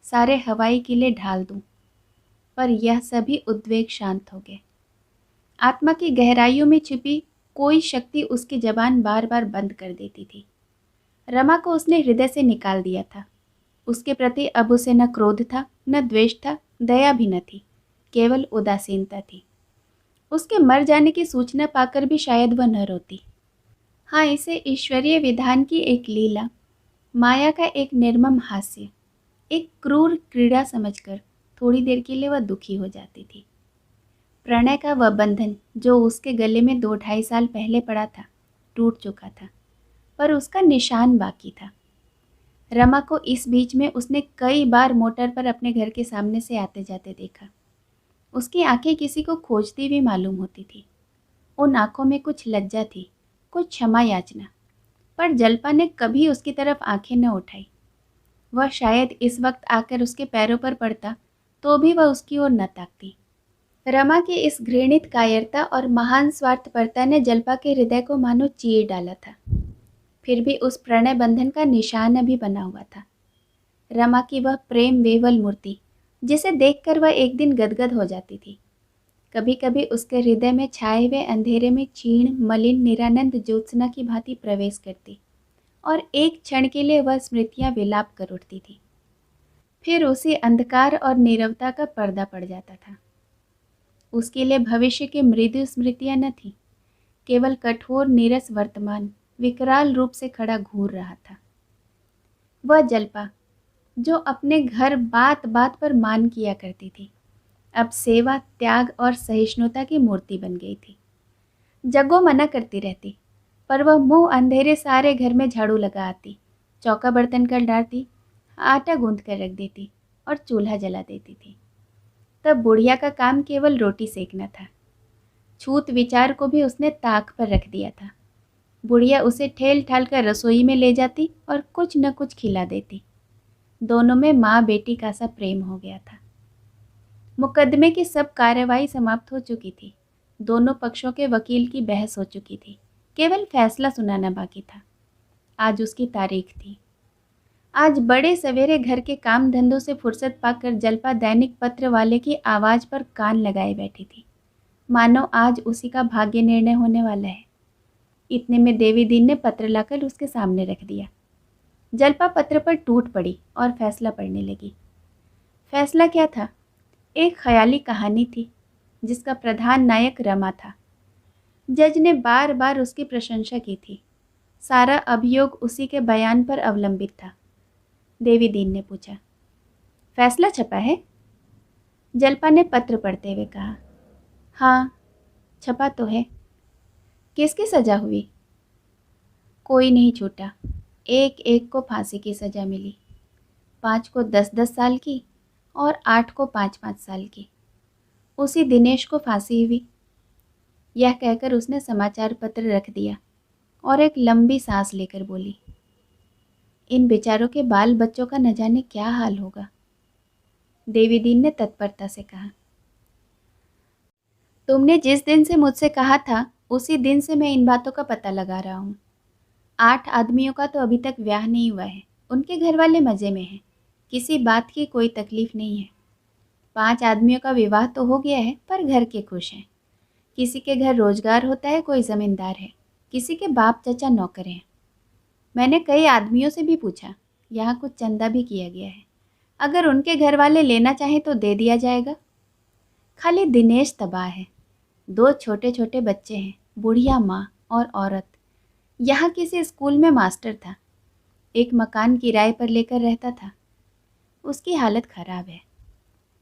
सारे हवाई किले ढाल दूं। पर यह सभी उद्वेग शांत हो गए। आत्मा की गहराइयों में छिपी कोई शक्ति उसकी जबान बार बार बंद कर देती थी। रमा को उसने हृदय से निकाल दिया था। उसके प्रति अब उसे न क्रोध था, न द्वेष था, दया भी न थी, केवल उदासीनता थी। उसके मर जाने की सूचना पाकर भी शायद वह न रोती। हाँ, इसे ईश्वरीय विधान की एक लीला, माया का एक निर्मम हास्य, एक क्रूर क्रीड़ा समझकर थोड़ी देर के लिए वह दुखी हो जाती थी। प्रणय का वह बंधन जो उसके गले में 2-2.5 साल पहले पड़ा था, टूट चुका था, पर उसका निशान बाकी था। रमा को इस बीच में उसने कई बार मोटर पर अपने घर के सामने से आते जाते देखा। उसकी आंखें किसी को खोजती हुई मालूम होती थी। उन आंखों में कुछ लज्जा थी, कुछ क्षमा याचना, पर जल्पा ने कभी उसकी तरफ आंखें न उठाई। वह शायद इस वक्त आकर उसके पैरों पर पड़ता तो भी वह उसकी ओर न ताकती। रमा की इस घृणित कायरता और महान स्वार्थपरता ने जल्पा के हृदय को मानो चीर डाला था। फिर भी उस प्रणय बंधन का निशान अभी बना हुआ था। रमा की वह प्रेम वेवल मूर्ति जिसे देखकर वह एक दिन गदगद हो जाती थी। कभी कभी उसके हृदय में छाए हुए अंधेरे में क्षीण मलिन निरानंद ज्योत्सना की भांति प्रवेश करती और एक क्षण के लिए वह स्मृतियां विलाप कर उठती थी। फिर उसी अंधकार और नीरवता का पर्दा पड़ जाता था। उसके लिए भविष्य की मृदु स्मृतियां न थी, केवल कठोर नीरस वर्तमान विकराल रूप से खड़ा घूर रहा था। वह जल्पा जो अपने घर बात बात पर मान किया करती थी, अब सेवा, त्याग और सहिष्णुता की मूर्ति बन गई थी। जग्गो मना करती रहती, पर वह मुंह अंधेरे सारे घर में झाड़ू लगा आती, चौका बर्तन कर डालती, आटा गूंथ कर रख देती और चूल्हा जला देती थी। तब बुढ़िया का काम केवल रोटी सेकना था। छूत विचार को भी उसने ताक पर रख दिया था। बुढ़िया उसे ठेल ठाल कर रसोई में ले जाती और कुछ न कुछ खिला देती। दोनों में माँ बेटी का सा प्रेम हो गया था। मुकदमे की सब कार्रवाई समाप्त हो चुकी थी। दोनों पक्षों के वकील की बहस हो चुकी थी, केवल फैसला सुनाना बाकी था। आज उसकी तारीख थी। आज बड़े सवेरे घर के काम धंधों से फुर्सत पाकर जल्पा दैनिक पत्र वाले की आवाज़ पर कान लगाए बैठी थी, मानो आज उसी का भाग्य निर्णय होने वाला है। इतने में देवी दीन ने पत्र लाकर उसके सामने रख दिया। जल्पा पत्र पर टूट पड़ी और फैसला पढ़ने लगी। फैसला क्या था? एक ख्याली कहानी थी जिसका प्रधान नायक रमा था। जज ने बार बार उसकी प्रशंसा की थी। सारा अभियोग उसी के बयान पर अवलंबित था। देवी दीन ने पूछा, फैसला छपा है? जल्पा ने पत्र पढ़ते हुए कहा, हाँ, छपा तो है। किसकी सजा हुई? कोई नहीं छूटा। एक एक को फांसी की सज़ा मिली। 5 को 10-10 साल की और 8 को 5-5 साल की। उसी दिनेश को फांसी हुई। यह कहकर उसने समाचार पत्र रख दिया और एक लंबी सांस लेकर बोली, इन बेचारों के बाल बच्चों का न जाने क्या हाल होगा। देवीदीन ने तत्परता से कहा, तुमने जिस दिन से मुझसे कहा था उसी दिन से मैं इन बातों का पता लगा रहा हूँ। 8 आदमियों का तो अभी तक ब्याह नहीं हुआ है। उनके घर वाले मज़े में हैं, किसी बात की कोई तकलीफ नहीं है। 5 आदमियों का विवाह तो हो गया है पर घर के खुश हैं। किसी के घर रोजगार होता है, कोई ज़मींदार है, किसी के बाप चचा नौकर हैं। मैंने कई आदमियों से भी पूछा, यहाँ कुछ चंदा भी किया गया है। अगर उनके घर वाले लेना चाहें तो दे दिया जाएगा। खाली दिनेश तबाह है। 2 छोटे छोटे बच्चे हैं, बुढ़िया माँ और औरत। यहाँ किसी स्कूल में मास्टर था, एक मकान किराए पर लेकर रहता था। उसकी हालत खराब है।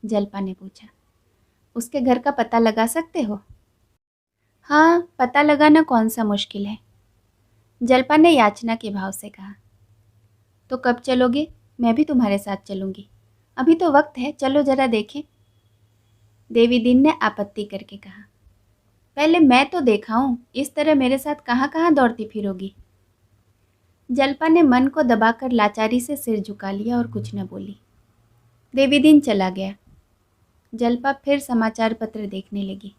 जल्पा ने पूछा, उसके घर का पता लगा सकते हो? हाँ, पता लगाना कौन सा मुश्किल है। जल्पा ने याचना के भाव से कहा। तो कब चलोगे? मैं भी तुम्हारे साथ चलूँगी। अभी तो वक्त है, चलो जरा देखें। देवीदीन ने आपत्ति करके कहा, पहले मैं तो देखाऊं, इस तरह मेरे साथ कहाँ कहाँ दौड़ती फिरोगी। जल्पा ने मन को दबाकर लाचारी से सिर झुका लिया और कुछ न बोली। देवीदीन चला गया। जल्पा फिर समाचार पत्र देखने लगी,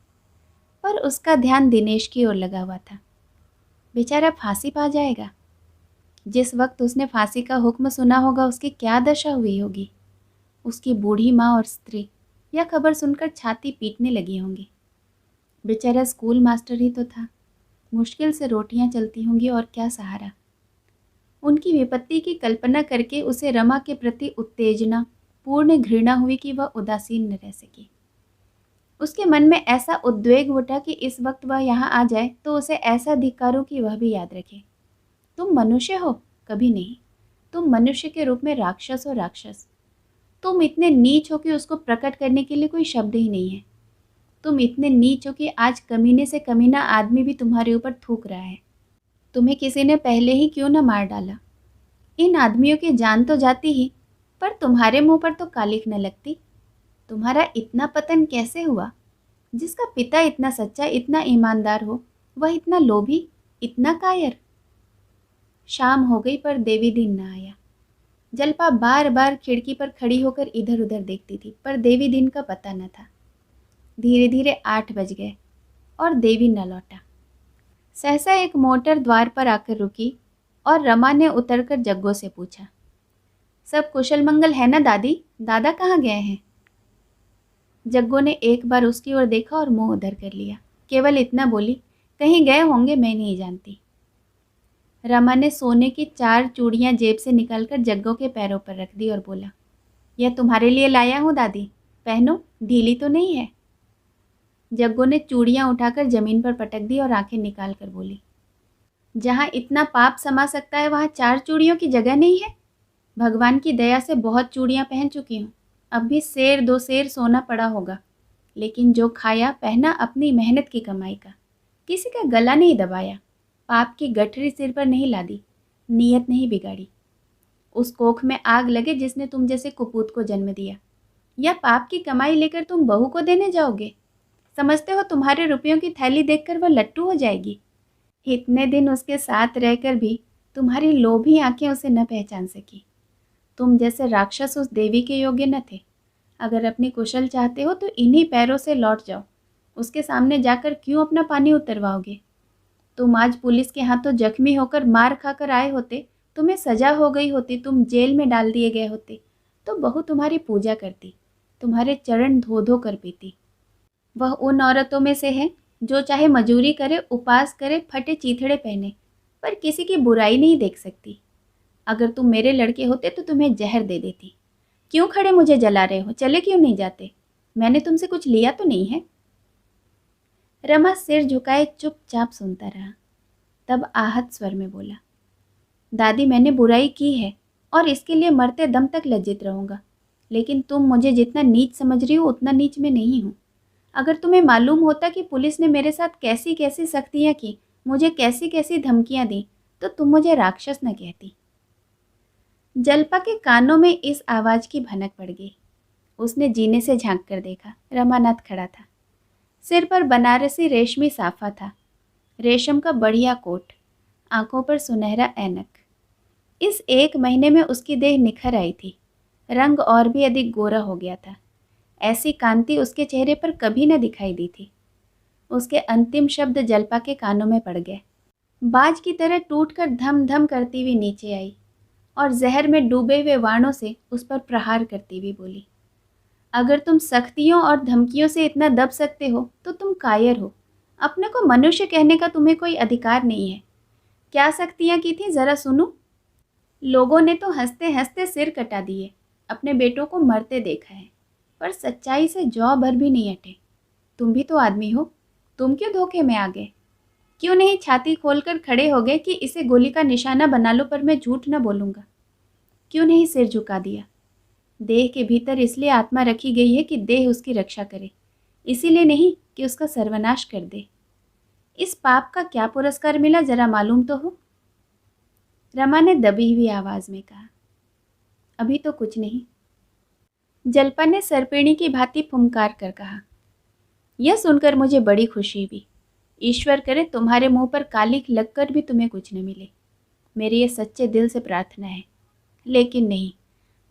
पर उसका ध्यान दिनेश की ओर लगा हुआ था। बेचारा फांसी पा जाएगा। जिस वक्त उसने फांसी का हुक्म सुना होगा उसकी क्या दशा हुई होगी। उसकी बूढ़ी माँ और स्त्री यह खबर सुनकर छाती पीटने लगी होंगी। बेचारा स्कूल मास्टर ही तो था, मुश्किल से रोटियां चलती होंगी और क्या सहारा। उनकी विपत्ति की कल्पना करके उसे रमा के प्रति उत्तेजना, पूर्ण घृणा हुई कि वह उदासीन न रह सकी। उसके मन में ऐसा उद्वेग उठा कि इस वक्त वह यहाँ आ जाए तो उसे ऐसा धिक्कारो कि वह भी याद रखे। तुम मनुष्य हो? कभी नहीं। तुम मनुष्य के रूप में राक्षस हो, राक्षस। तुम इतने नीच हो कि उसको प्रकट करने के लिए कोई शब्द ही नहीं है। तुम इतने नीच हो कि आज कमीने से कमीना आदमी भी तुम्हारे ऊपर थूक रहा है। तुम्हें किसी ने पहले ही क्यों न मार डाला? इन आदमियों की जान तो जाती ही, पर तुम्हारे मुंह पर तो कालिख न लगती। तुम्हारा इतना पतन कैसे हुआ? जिसका पिता इतना सच्चा, इतना ईमानदार हो, वह इतना लोभी, इतना कायर। शाम हो गई पर देवीदीन न आया। जल्पा बार बार खिड़की पर खड़ी होकर इधर उधर देखती थी, पर देवीदीन का पता न था। धीरे धीरे 8 बज गए और देवी न लौटा। सहसा एक मोटर द्वार पर आकर रुकी और रमा ने उतरकर जग्गो से पूछा, सब कुशल मंगल है ना दादी? दादा कहाँ गए हैं? जग्गो ने एक बार उसकी ओर देखा और मुंह उधर कर लिया। केवल इतना बोली, कहीं गए होंगे, मैं नहीं जानती। रमा ने सोने की 4 चूड़ियां जेब से निकालकर जग्गो के पैरों पर रख दी और बोला, यह तुम्हारे लिए लाया हूँ दादी, पहनो, ढीली तो नहीं है। जग्गो ने चूड़ियां उठाकर जमीन पर पटक दी और आंखें निकाल कर बोली, जहाँ इतना पाप समा सकता है वहाँ 4 चूड़ियों की जगह नहीं है। भगवान की दया से बहुत चूड़ियां पहन चुकी हूँ, अब भी 1.5 सेर सोना पड़ा होगा, लेकिन जो खाया पहना अपनी मेहनत की कमाई का। किसी का गला नहीं दबाया, पाप की गठरी सिर पर नहीं लादी, नीयत नहीं बिगाड़ी। उस कोख में आग लगे जिसने तुम जैसे कुपूत को जन्म दिया, या पाप की कमाई लेकर तुम बहू को देने जाओगे? समझते हो तुम्हारे रुपयों की थैली देखकर वह लट्टू हो जाएगी? इतने दिन उसके साथ रहकर भी तुम्हारी लोभी आंखें उसे न पहचान सकी। तुम जैसे राक्षस उस देवी के योग्य न थे। अगर अपनी कुशल चाहते हो तो इन्हीं पैरों से लौट जाओ। उसके सामने जाकर क्यों अपना पानी उतरवाओगे? तुम आज पुलिस के हाथों जख्मी होकर मार खाकर आए होते, तुम्हें सजा हो गई होती, तुम जेल में डाल दिए गए होते, तो बहू तुम्हारी पूजा करती, तुम्हारे चरण धो धो कर पीती। वह उन औरतों में से है जो चाहे मजूरी करे, उपास करे, फटे चीथड़े पहने, पर किसी की बुराई नहीं देख सकती। अगर तुम मेरे लड़के होते तो तुम्हें जहर दे देती। क्यों खड़े मुझे जला रहे हो? चले क्यों नहीं जाते? मैंने तुमसे कुछ लिया तो नहीं है। रमा सिर झुकाए चुपचाप सुनता रहा, तब आहत स्वर में बोला, दादी मैंने बुराई की है और इसके लिए मरते दम तक लज्जित रहूँगा, लेकिन तुम मुझे जितना नीच समझ रही हो उतना नीच मैं नहीं हूँ। अगर तुम्हें मालूम होता कि पुलिस ने मेरे साथ कैसी कैसी सख्तियाँ की, मुझे कैसी कैसी धमकियाँ दी, तो तुम मुझे राक्षस न कहती। जल्पा के कानों में इस आवाज़ की भनक पड़ गई। उसने जीने से झांक कर देखा। रमानाथ खड़ा था। सिर पर बनारसी रेशमी साफा था, रेशम का बढ़िया कोट, आंखों पर सुनहरा ऐनक। इस 1 महीने में उसकी देह निखर आई थी, रंग और भी अधिक गोरा हो गया था। ऐसी कांति उसके चेहरे पर कभी न दिखाई दी थी। उसके अंतिम शब्द जल्पा के कानों में पड़ गए। बाज की तरह टूटकर धम धम करती हुई नीचे आई और जहर में डूबे हुए वाणों से उस पर प्रहार करती हुई बोली, अगर तुम सख्तियों और धमकियों से इतना दब सकते हो तो तुम कायर हो। अपने को मनुष्य कहने का तुम्हें कोई अधिकार नहीं है। क्या सख्तियां की थी जरा सुनो। लोगों ने तो हंसते हंसते सिर कटा दिए, अपने बेटों को मरते देखा है, पर सच्चाई से जौ भर भी नहीं हटे। तुम भी तो आदमी हो, तुम क्यों धोखे में आ गए? क्यों नहीं छाती खोलकर खड़े हो गए कि इसे गोली का निशाना बना लो, पर मैं झूठ न बोलूँगा? क्यों नहीं सिर झुका दिया? देह के भीतर इसलिए आत्मा रखी गई है कि देह उसकी रक्षा करे, इसीलिए नहीं कि उसका सर्वनाश कर दे। इस पाप का क्या पुरस्कार मिला जरा मालूम तो हो? रमा ने दबी हुई आवाज में कहा, अभी तो कुछ नहीं। जल्पा ने सरपेणी की भांति फुमकार कर कहा, यह सुनकर मुझे बड़ी खुशी हुई। ईश्वर करे तुम्हारे मुंह पर कालिख लगकर भी तुम्हें कुछ न मिले। मेरी ये सच्चे दिल से प्रार्थना है। लेकिन नहीं,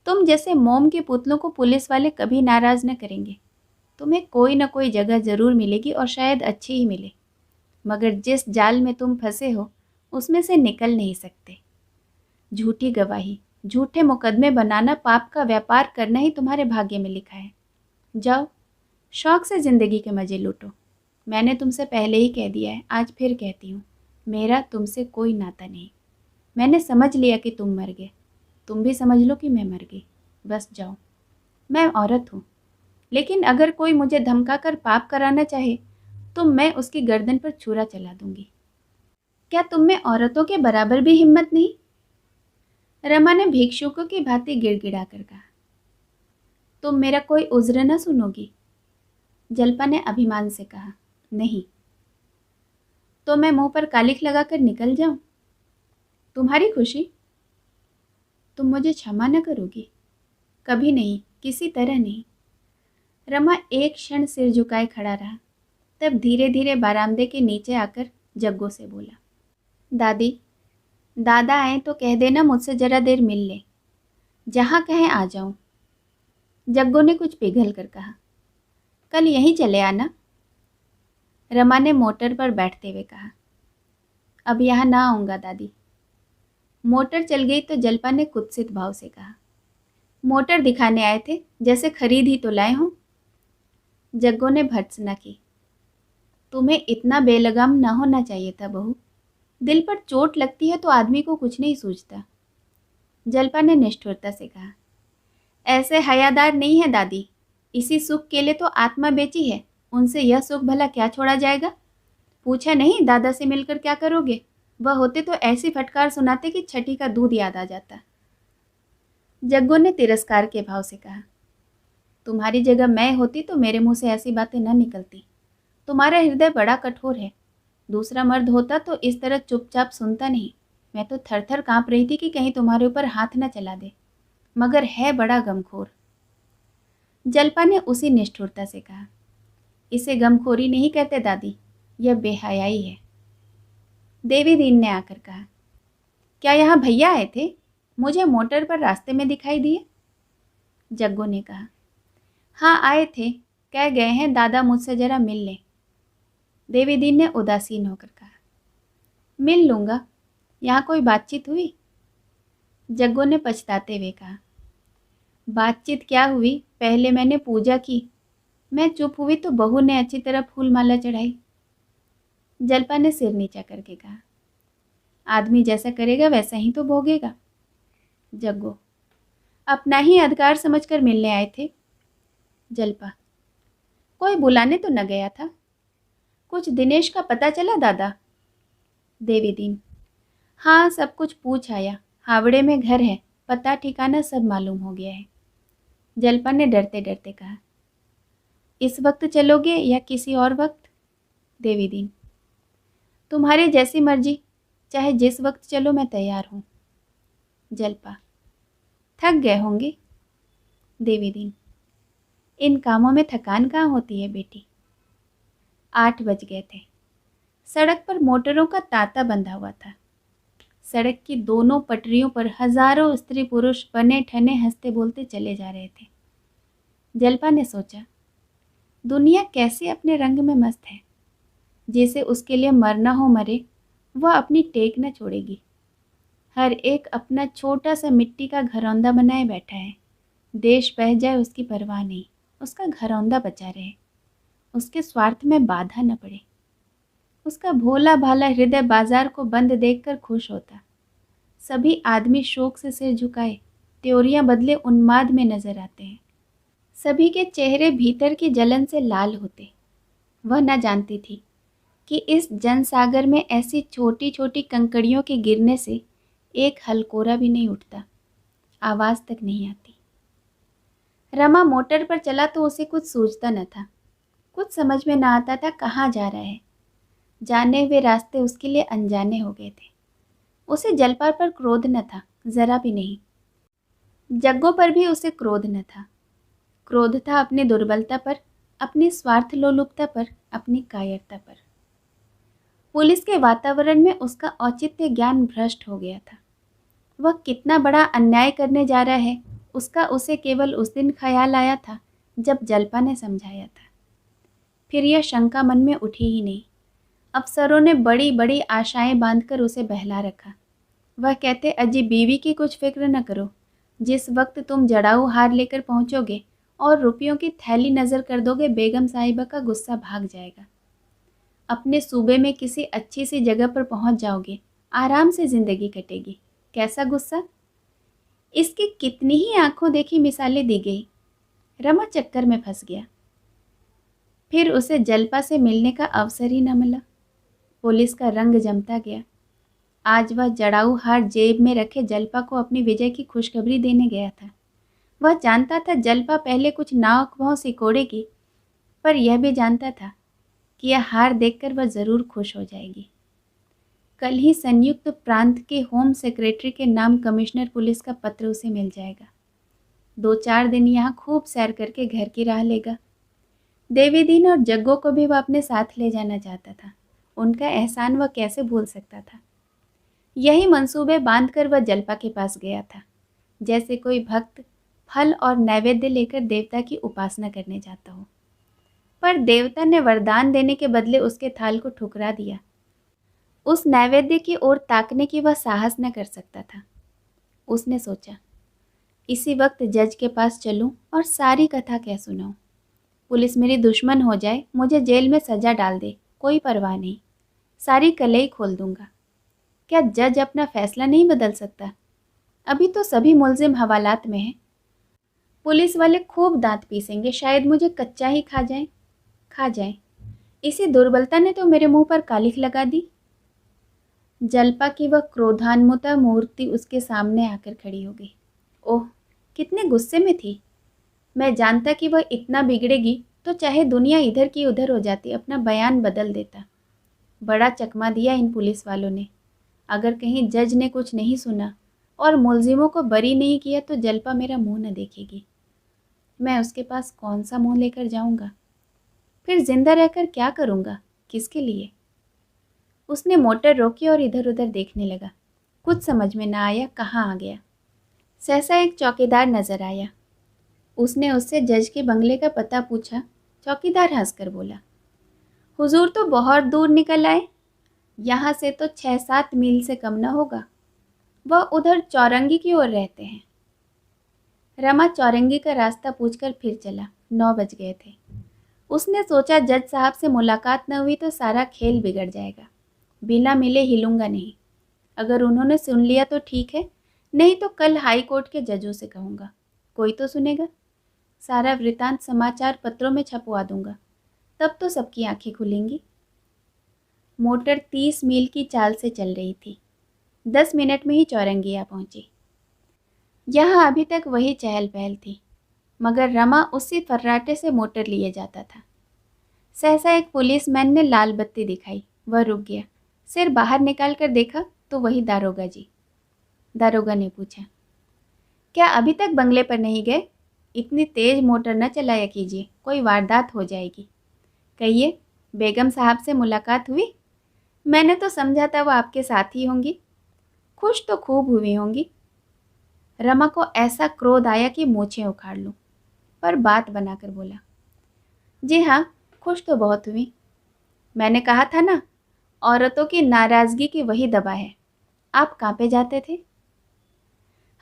तुम जैसे मोम के पुतलों को पुलिस वाले कभी नाराज न करेंगे। तुम्हें कोई न कोई जगह जरूर मिलेगी और शायद अच्छी ही मिले, मगर जिस जाल में तुम फंसे हो उसमें से निकल नहीं सकते। झूठी गवाही, झूठे मुकदमे बनाना, पाप का व्यापार करना ही तुम्हारे भाग्य में लिखा है। जाओ, शौक से जिंदगी के मजे लूटो। मैंने तुमसे पहले ही कह दिया है, आज फिर कहती हूँ, मेरा तुमसे कोई नाता नहीं। मैंने समझ लिया कि तुम मर गए, तुम भी समझ लो कि मैं मर गई। बस जाओ। मैं औरत हूँ, लेकिन अगर कोई मुझे धमका कर पाप कराना चाहे तो मैं उसकी गर्दन पर छुरा चला दूंगी। क्या तुम में औरतों के बराबर भी हिम्मत नहीं? रमा ने भिक्षुकों की भांति गिड़गिड़ा कर कहा, तुम मेरा कोई उज्र न सुनोगी? जल्पा ने अभिमान से कहा, नहीं। तो मैं मुंह पर कालिख लगाकर निकल जाऊं? तुम्हारी खुशी? तुम मुझे क्षमा न करोगी? कभी नहीं, किसी तरह नहीं। रमा एक क्षण सिर झुकाए खड़ा रहा, तब धीरे धीरे बरामदे के नीचे आकर जग्गू से बोला, दादी, दादा आए तो कह देना मुझसे जरा देर मिल ले, जहाँ कहें आ जाऊं। जग्गू ने कुछ पिघल कर कहा, कल यहीं चले आना। रमा ने मोटर पर बैठते हुए कहा, अब यहाँ ना आऊँगा दादी। मोटर चल गई तो जल्पा ने कुत्सित भाव से कहा, मोटर दिखाने आए थे, जैसे खरीद ही तो लाए हों। जग्गू ने भर्त्सना की, तुम्हें इतना बेलगाम न होना चाहिए था बहू। दिल पर चोट लगती है तो आदमी को कुछ नहीं सूझता। जल्पा ने निष्ठुरता से कहा, ऐसे हयादार नहीं है दादी, इसी सुख के लिए तो आत्मा बेची है, उनसे यह सुख भला क्या छोड़ा जाएगा? पूछा नहीं दादा से मिलकर क्या करोगे? वह होते तो ऐसी फटकार सुनाते कि छठी का दूध याद आ जाता। जग्गू ने तिरस्कार के भाव से कहा, तुम्हारी जगह मैं होती तो मेरे मुंह से ऐसी बातें न निकलती। तुम्हारा हृदय बड़ा कठोर है। दूसरा मर्द होता तो इस तरह चुपचाप सुनता नहीं। मैं तो थर थर काँप रही थी कि कहीं तुम्हारे ऊपर हाथ न चला दे, मगर है बड़ा गमखोर। जल्पा ने उसी निष्ठुरता से कहा, इसे गमखोरी नहीं कहते दादी, यह बेहयाई है। देवी दीन ने आकर कहा, क्या यहाँ भैया आए थे? मुझे मोटर पर रास्ते में दिखाई दिए। जग्गू ने कहा, हाँ आए थे, कह गए हैं दादा मुझसे जरा मिल लें। देवी दीन ने उदासीन होकर कहा, मिल लूँगा, यहाँ कोई बातचीत हुई? जग्गू ने पछताते हुए कहा, बातचीत क्या हुई, पहले मैंने पूजा की। मैं चुप हुई तो बहू ने अच्छी तरह फूल माला चढ़ाई। जल्पा ने सिर नीचा करके कहा, आदमी जैसा करेगा वैसा ही तो भोगेगा। जग्गू, अपना ही अधिकार समझकर मिलने आए थे। जल्पा, कोई बुलाने तो न गया था। कुछ दिनेश का पता चला दादा? देवी दीन, हाँ सब कुछ पूछ आया, हावड़े में घर है, पता ठिकाना सब मालूम हो गया है। जल्पा ने डरते डरते कहा, इस वक्त चलोगे या किसी और वक्त? देवी दीन, तुम्हारी जैसी मर्जी, चाहे जिस वक्त चलो मैं तैयार हूँ। जल्पा, थक गए होंगे। देवीदीन, इन कामों में थकान कहाँ होती है बेटी। 8 बज गए थे। सड़क पर मोटरों का तांता बंधा हुआ था। सड़क की दोनों पटरियों पर हजारों स्त्री पुरुष बने ठने हंसते बोलते चले जा रहे थे। जल्पा ने सोचा, दुनिया कैसे अपने रंग में मस्त है। जिसे उसके लिए मरना हो मरे, वह अपनी टेक न छोड़ेगी। हर एक अपना छोटा सा मिट्टी का घरौंदा बनाए बैठा है। देश बह जाए उसकी परवाह नहीं, उसका घरौंदा बचा रहे, उसके स्वार्थ में बाधा न पड़े। उसका भोला भाला हृदय बाजार को बंद देखकर खुश होता। सभी आदमी शोक से सिर झुकाए त्योरियां बदले उन्माद में नजर आते हैं। सभी के चेहरे भीतर की जलन से लाल होते। वह न जानती थी कि इस जनसागर में ऐसी छोटी छोटी कंकड़ियों के गिरने से एक हलकोरा भी नहीं उठता, आवाज तक नहीं आती। रमा मोटर पर चला तो उसे कुछ सूझता न था। कुछ समझ में न आता था कहाँ जा रहा है। जाने हुए रास्ते उसके लिए अनजाने हो गए थे। उसे जलपा पर क्रोध न था, जरा भी नहीं। जग्गो पर भी उसे क्रोध न था। क्रोध था अपनी दुर्बलता पर, अपनी स्वार्थ लोलुपता पर, अपनी कायरता पर। पुलिस के वातावरण में उसका औचित्य ज्ञान भ्रष्ट हो गया था। वह कितना बड़ा अन्याय करने जा रहा है, उसका उसे केवल उस दिन ख्याल आया था जब जल्पा ने समझाया था। फिर यह शंका मन में उठी ही नहीं। अफसरों ने बड़ी बड़ी आशाएं बांधकर उसे बहला रखा। वह कहते, अजी बीवी की कुछ फिक्र न करो, जिस वक्त तुम जड़ाऊ हार लेकर पहुंचोगे और रुपयों की थैली नजर कर दोगे, बेगम साहिबा का गुस्सा भाग जाएगा। अपने सूबे में किसी अच्छी सी जगह पर पहुंच जाओगे, आराम से जिंदगी कटेगी। कैसा गुस्सा? इसकी कितनी ही आंखों देखी मिसालें दी गई। रमा चक्कर में फंस गया। फिर उसे जल्पा से मिलने का अवसर ही न मिला। पुलिस का रंग जमता गया। आज वह जड़ाऊ हार जेब में रखे जल्पा को अपनी विजय की खुशखबरी देने गया था। वह जानता था जल्पा पहले कुछ नाव भाव सिकोड़ेगी, पर यह भी जानता था कि यह हार देखकर वह जरूर खुश हो जाएगी। कल ही संयुक्त प्रांत के होम सेक्रेटरी के नाम कमिश्नर पुलिस का पत्र उसे मिल जाएगा। 2-4 दिन यहाँ खूब सैर करके घर की राह लेगा। देवीदीन और जग्गो को भी वह अपने साथ ले जाना चाहता था। उनका एहसान वह कैसे भूल सकता था। यही मंसूबे बांधकर वह जल्पा के पास गया था, जैसे कोई भक्त फल और नैवेद्य लेकर देवता की उपासना करने जाता हो। पर देवता ने वरदान देने के बदले उसके थाल को ठुकरा दिया। उस नैवेद्य की ओर ताकने की वह साहस न कर सकता था। उसने सोचा, इसी वक्त जज के पास चलूं और सारी कथा कह सुनाऊं। पुलिस मेरी दुश्मन हो जाए, मुझे जेल में सजा डाल दे, कोई परवाह नहीं, सारी कलई खोल दूंगा। क्या जज अपना फैसला नहीं बदल सकता? अभी तो सभी मुलजिम हवालात में हैं। पुलिस वाले खूब दांत पीसेंगे, शायद मुझे कच्चा ही खा जाएं। इसी दुर्बलता ने तो मेरे मुंह पर कालिख लगा दी। जल्पा की वह क्रोधान्मुता मूर्ति उसके सामने आकर खड़ी हो गई। ओह, कितने गुस्से में थी। मैं जानता कि वह इतना बिगड़ेगी तो चाहे दुनिया इधर की उधर हो जाती, अपना बयान बदल देता। बड़ा चकमा दिया इन पुलिस वालों ने। अगर कहीं जज ने कुछ नहीं सुना और मुलजिमों को बरी नहीं किया तो जल्पा मेरा मुंह न देखेगी। मैं उसके पास कौन सा मुंह लेकर जाऊंगा? फिर जिंदा रहकर क्या करूंगा? किसके लिए? उसने मोटर रोकी और इधर उधर देखने लगा। कुछ समझ में ना आया कहाँ आ गया। सहसा एक चौकीदार नजर आया। उसने उससे जज के बंगले का पता पूछा। चौकीदार हंसकर बोला, हुजूर तो बहुत दूर निकल आए, यहाँ से तो 6-7 मील से कम न होगा। वह उधर चौरंगी की ओर रहते हैं। रमा चौरंगी का रास्ता पूछकर फिर चला। 9 बज गए थे। उसने सोचा जज साहब से मुलाकात न हुई तो सारा खेल बिगड़ जाएगा। बिना मिले हिलूंगा नहीं। अगर उन्होंने सुन लिया तो ठीक है, नहीं तो कल हाई कोर्ट के जजों से कहूँगा, कोई तो सुनेगा। सारा वृतांत समाचार पत्रों में छपवा दूंगा, तब तो सबकी आंखें खुलेंगी। मोटर 30 मील की चाल से चल रही थी। 10 मिनट में ही चौरंगिया पहुंची। यहाँ अभी तक वही चहल पहल थी, मगर रमा उसी फर्राटे से मोटर लिए जाता था। सहसा एक पुलिसमैन ने लाल बत्ती दिखाई। वह रुक गया। सिर बाहर निकाल कर देखा तो वही दारोगा जी। दारोगा ने पूछा, क्या अभी तक बंगले पर नहीं गए? इतनी तेज मोटर न चलाया कीजिए, कोई वारदात हो जाएगी। कहिए, बेगम साहब से मुलाकात हुई? मैंने तो समझा था वो आपके साथ ही होंगी। खुश तो खूब हुई होंगी। रमा को ऐसा क्रोध आया कि मूछें उखाड़ लूं, पर बात बनाकर बोला, जी हाँ, खुश तो बहुत हुई। मैंने कहा था ना, औरतों की नाराज़गी की वही दवा है। आप कांपे जाते थे।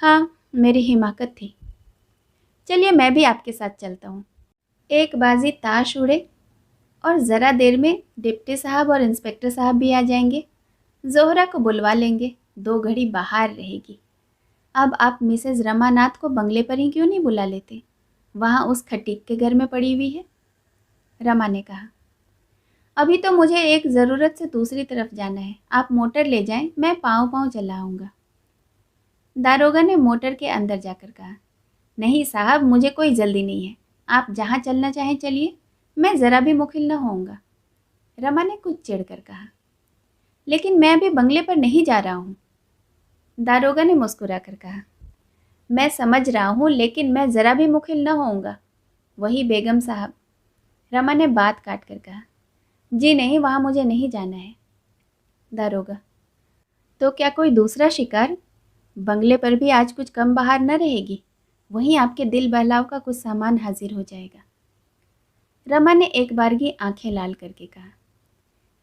हाँ, मेरी हिमाकत थी। चलिए मैं भी आपके साथ चलता हूँ। एक बाजी ताश उड़े और ज़रा देर में डिप्टी साहब और इंस्पेक्टर साहब भी आ जाएंगे। जोहरा को बुलवा लेंगे, 2 घड़ी बाहर रहेगी। अब आप मिसेज़ रमानाथ को बंगले पर ही क्यों नहीं बुला लेते? वहाँ उस खटीक के घर में पड़ी हुई है। रमा ने कहा, अभी तो मुझे एक ज़रूरत से दूसरी तरफ जाना है। आप मोटर ले जाएं, मैं पाँव-पाँव चला आऊँगा। दारोगा ने मोटर के अंदर जाकर कहा, नहीं साहब, मुझे कोई जल्दी नहीं है। आप जहाँ चलना चाहें चलिए, मैं ज़रा भी मुखिल न होऊंगा। रमा ने कुछ चिढ़कर कहा, लेकिन मैं अभी बंगले पर नहीं जा रहा हूँ। दारोगा ने मुस्कुरा कर कहा, मैं समझ रहा हूँ, लेकिन मैं ज़रा भी मुखिल न होऊंगा। वही बेगम साहब। रमा ने बात काट कर कहा, जी नहीं, वहाँ मुझे नहीं जाना है। दारोगा, तो क्या कोई दूसरा शिकार? बंगले पर भी आज कुछ कम बाहर न रहेगी। वहीं आपके दिल बहलाव का कुछ सामान हाजिर हो जाएगा। रमा ने एक बारगी आंखें लाल करके कहा,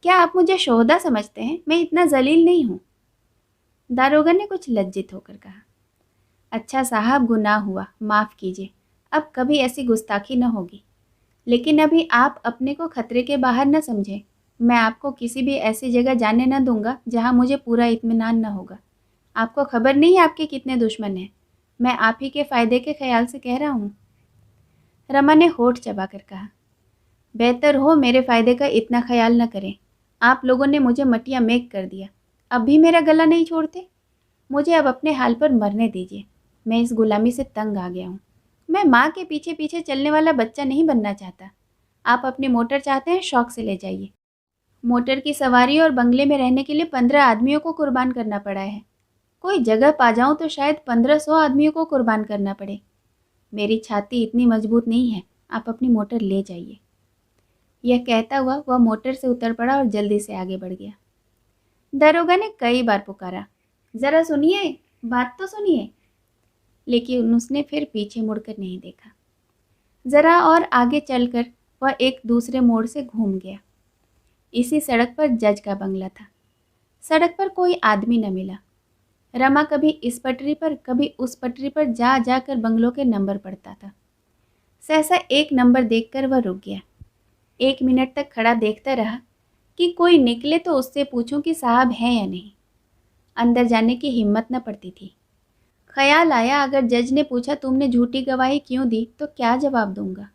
क्या आप मुझे शोहदा समझते हैं? मैं इतना जलील नहीं हूँ। दारोगा ने कुछ लज्जित होकर कहा, अच्छा साहब, गुनाह हुआ, माफ़ कीजिए। अब कभी ऐसी गुस्ताखी न होगी। लेकिन अभी आप अपने को खतरे के बाहर न समझें। मैं आपको किसी भी ऐसी जगह जाने न दूंगा जहां मुझे पूरा इत्मीनान न होगा। आपको खबर नहीं है आपके कितने दुश्मन हैं। मैं आप ही के फ़ायदे के ख्याल से कह रहा हूँ। रमा ने होठ चबाकर कहा, बेहतर हो मेरे फ़ायदे का इतना ख्याल न करें। आप लोगों ने मुझे मटिया मेघ कर दिया, अब भी मेरा गला नहीं छोड़ते। मुझे अब अपने हाल पर मरने दीजिए। मैं इस गुलामी से तंग आ गया हूँ। मैं माँ के पीछे पीछे चलने वाला बच्चा नहीं बनना चाहता। आप अपनी मोटर चाहते हैं, शौक से ले जाइए। मोटर की सवारी और बंगले में रहने के लिए 15 आदमियों को कुर्बान करना पड़ा है। कोई जगह पा जाऊं तो शायद 1500 आदमियों को कुर्बान करना पड़े। मेरी छाती इतनी मजबूत नहीं है। आप अपनी मोटर ले जाइए। यह कहता हुआ वह मोटर से उतर पड़ा और जल्दी से आगे बढ़ गया। दारोगा ने कई बार पुकारा, ज़रा सुनिए, बात तो सुनिए, लेकिन उसने फिर पीछे मुड़कर नहीं देखा। ज़रा और आगे चलकर वह एक दूसरे मोड़ से घूम गया। इसी सड़क पर जज का बंगला था। सड़क पर कोई आदमी न मिला। रमा कभी इस पटरी पर कभी उस पटरी पर जा जाकर बंगलों के नंबर पढ़ता था। सहसा एक नंबर देखकर वह रुक गया। 1 मिनट तक खड़ा देखता रहा कि कोई निकले तो उससे पूछूं कि साहब हैं या नहीं। अंदर जाने की हिम्मत न पड़ती थी। ख्याल आया, अगर जज ने पूछा तुमने झूठी गवाही क्यों दी तो क्या जवाब दूंगा।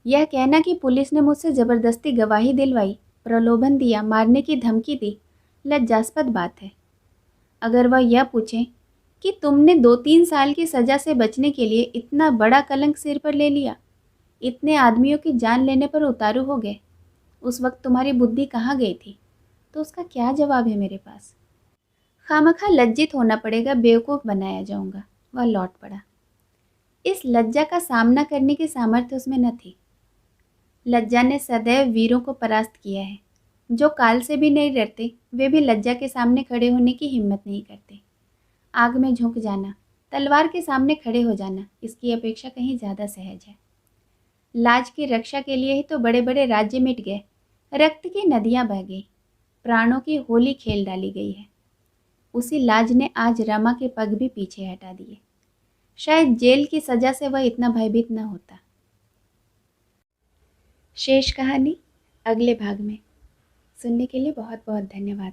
यह कहना कि पुलिस ने मुझसे ज़बरदस्ती गवाही दिलवाई, प्रलोभन दिया, मारने की धमकी दी, लज्जास्पद बात है। अगर वह यह पूछें कि तुमने 2-3 साल की सज़ा से बचने के लिए इतना बड़ा कलंक सिर पर ले लिया, इतने आदमियों की जान लेने पर उतारू हो गए, उस वक्त तुम्हारी बुद्धि कहाँ गई थी, तो उसका क्या जवाब है मेरे पास। खामखा लज्जित होना पड़ेगा, बेवकूफ़ बनाया जाऊंगा। वह लौट पड़ा। इस लज्जा का सामना करने की सामर्थ्य उसमें न थी। लज्जा ने सदैव वीरों को परास्त किया है। जो काल से भी नहीं डरते, वे भी लज्जा के सामने खड़े होने की हिम्मत नहीं करते। आग में झुक जाना, तलवार के सामने खड़े हो जाना, इसकी अपेक्षा कहीं ज़्यादा सहज है। लाज की रक्षा के लिए ही तो बड़े बड़े राज्य मिट गए, रक्त की नदियाँ बह गई, प्राणों की होली खेल डाली गई है। उसी लाज ने आज रमा के पग भी पीछे हटा दिए। शायद जेल की सज़ा से वह इतना भयभीत न होता। शेष कहानी अगले भाग में। सुनने के लिए बहुत बहुत धन्यवाद।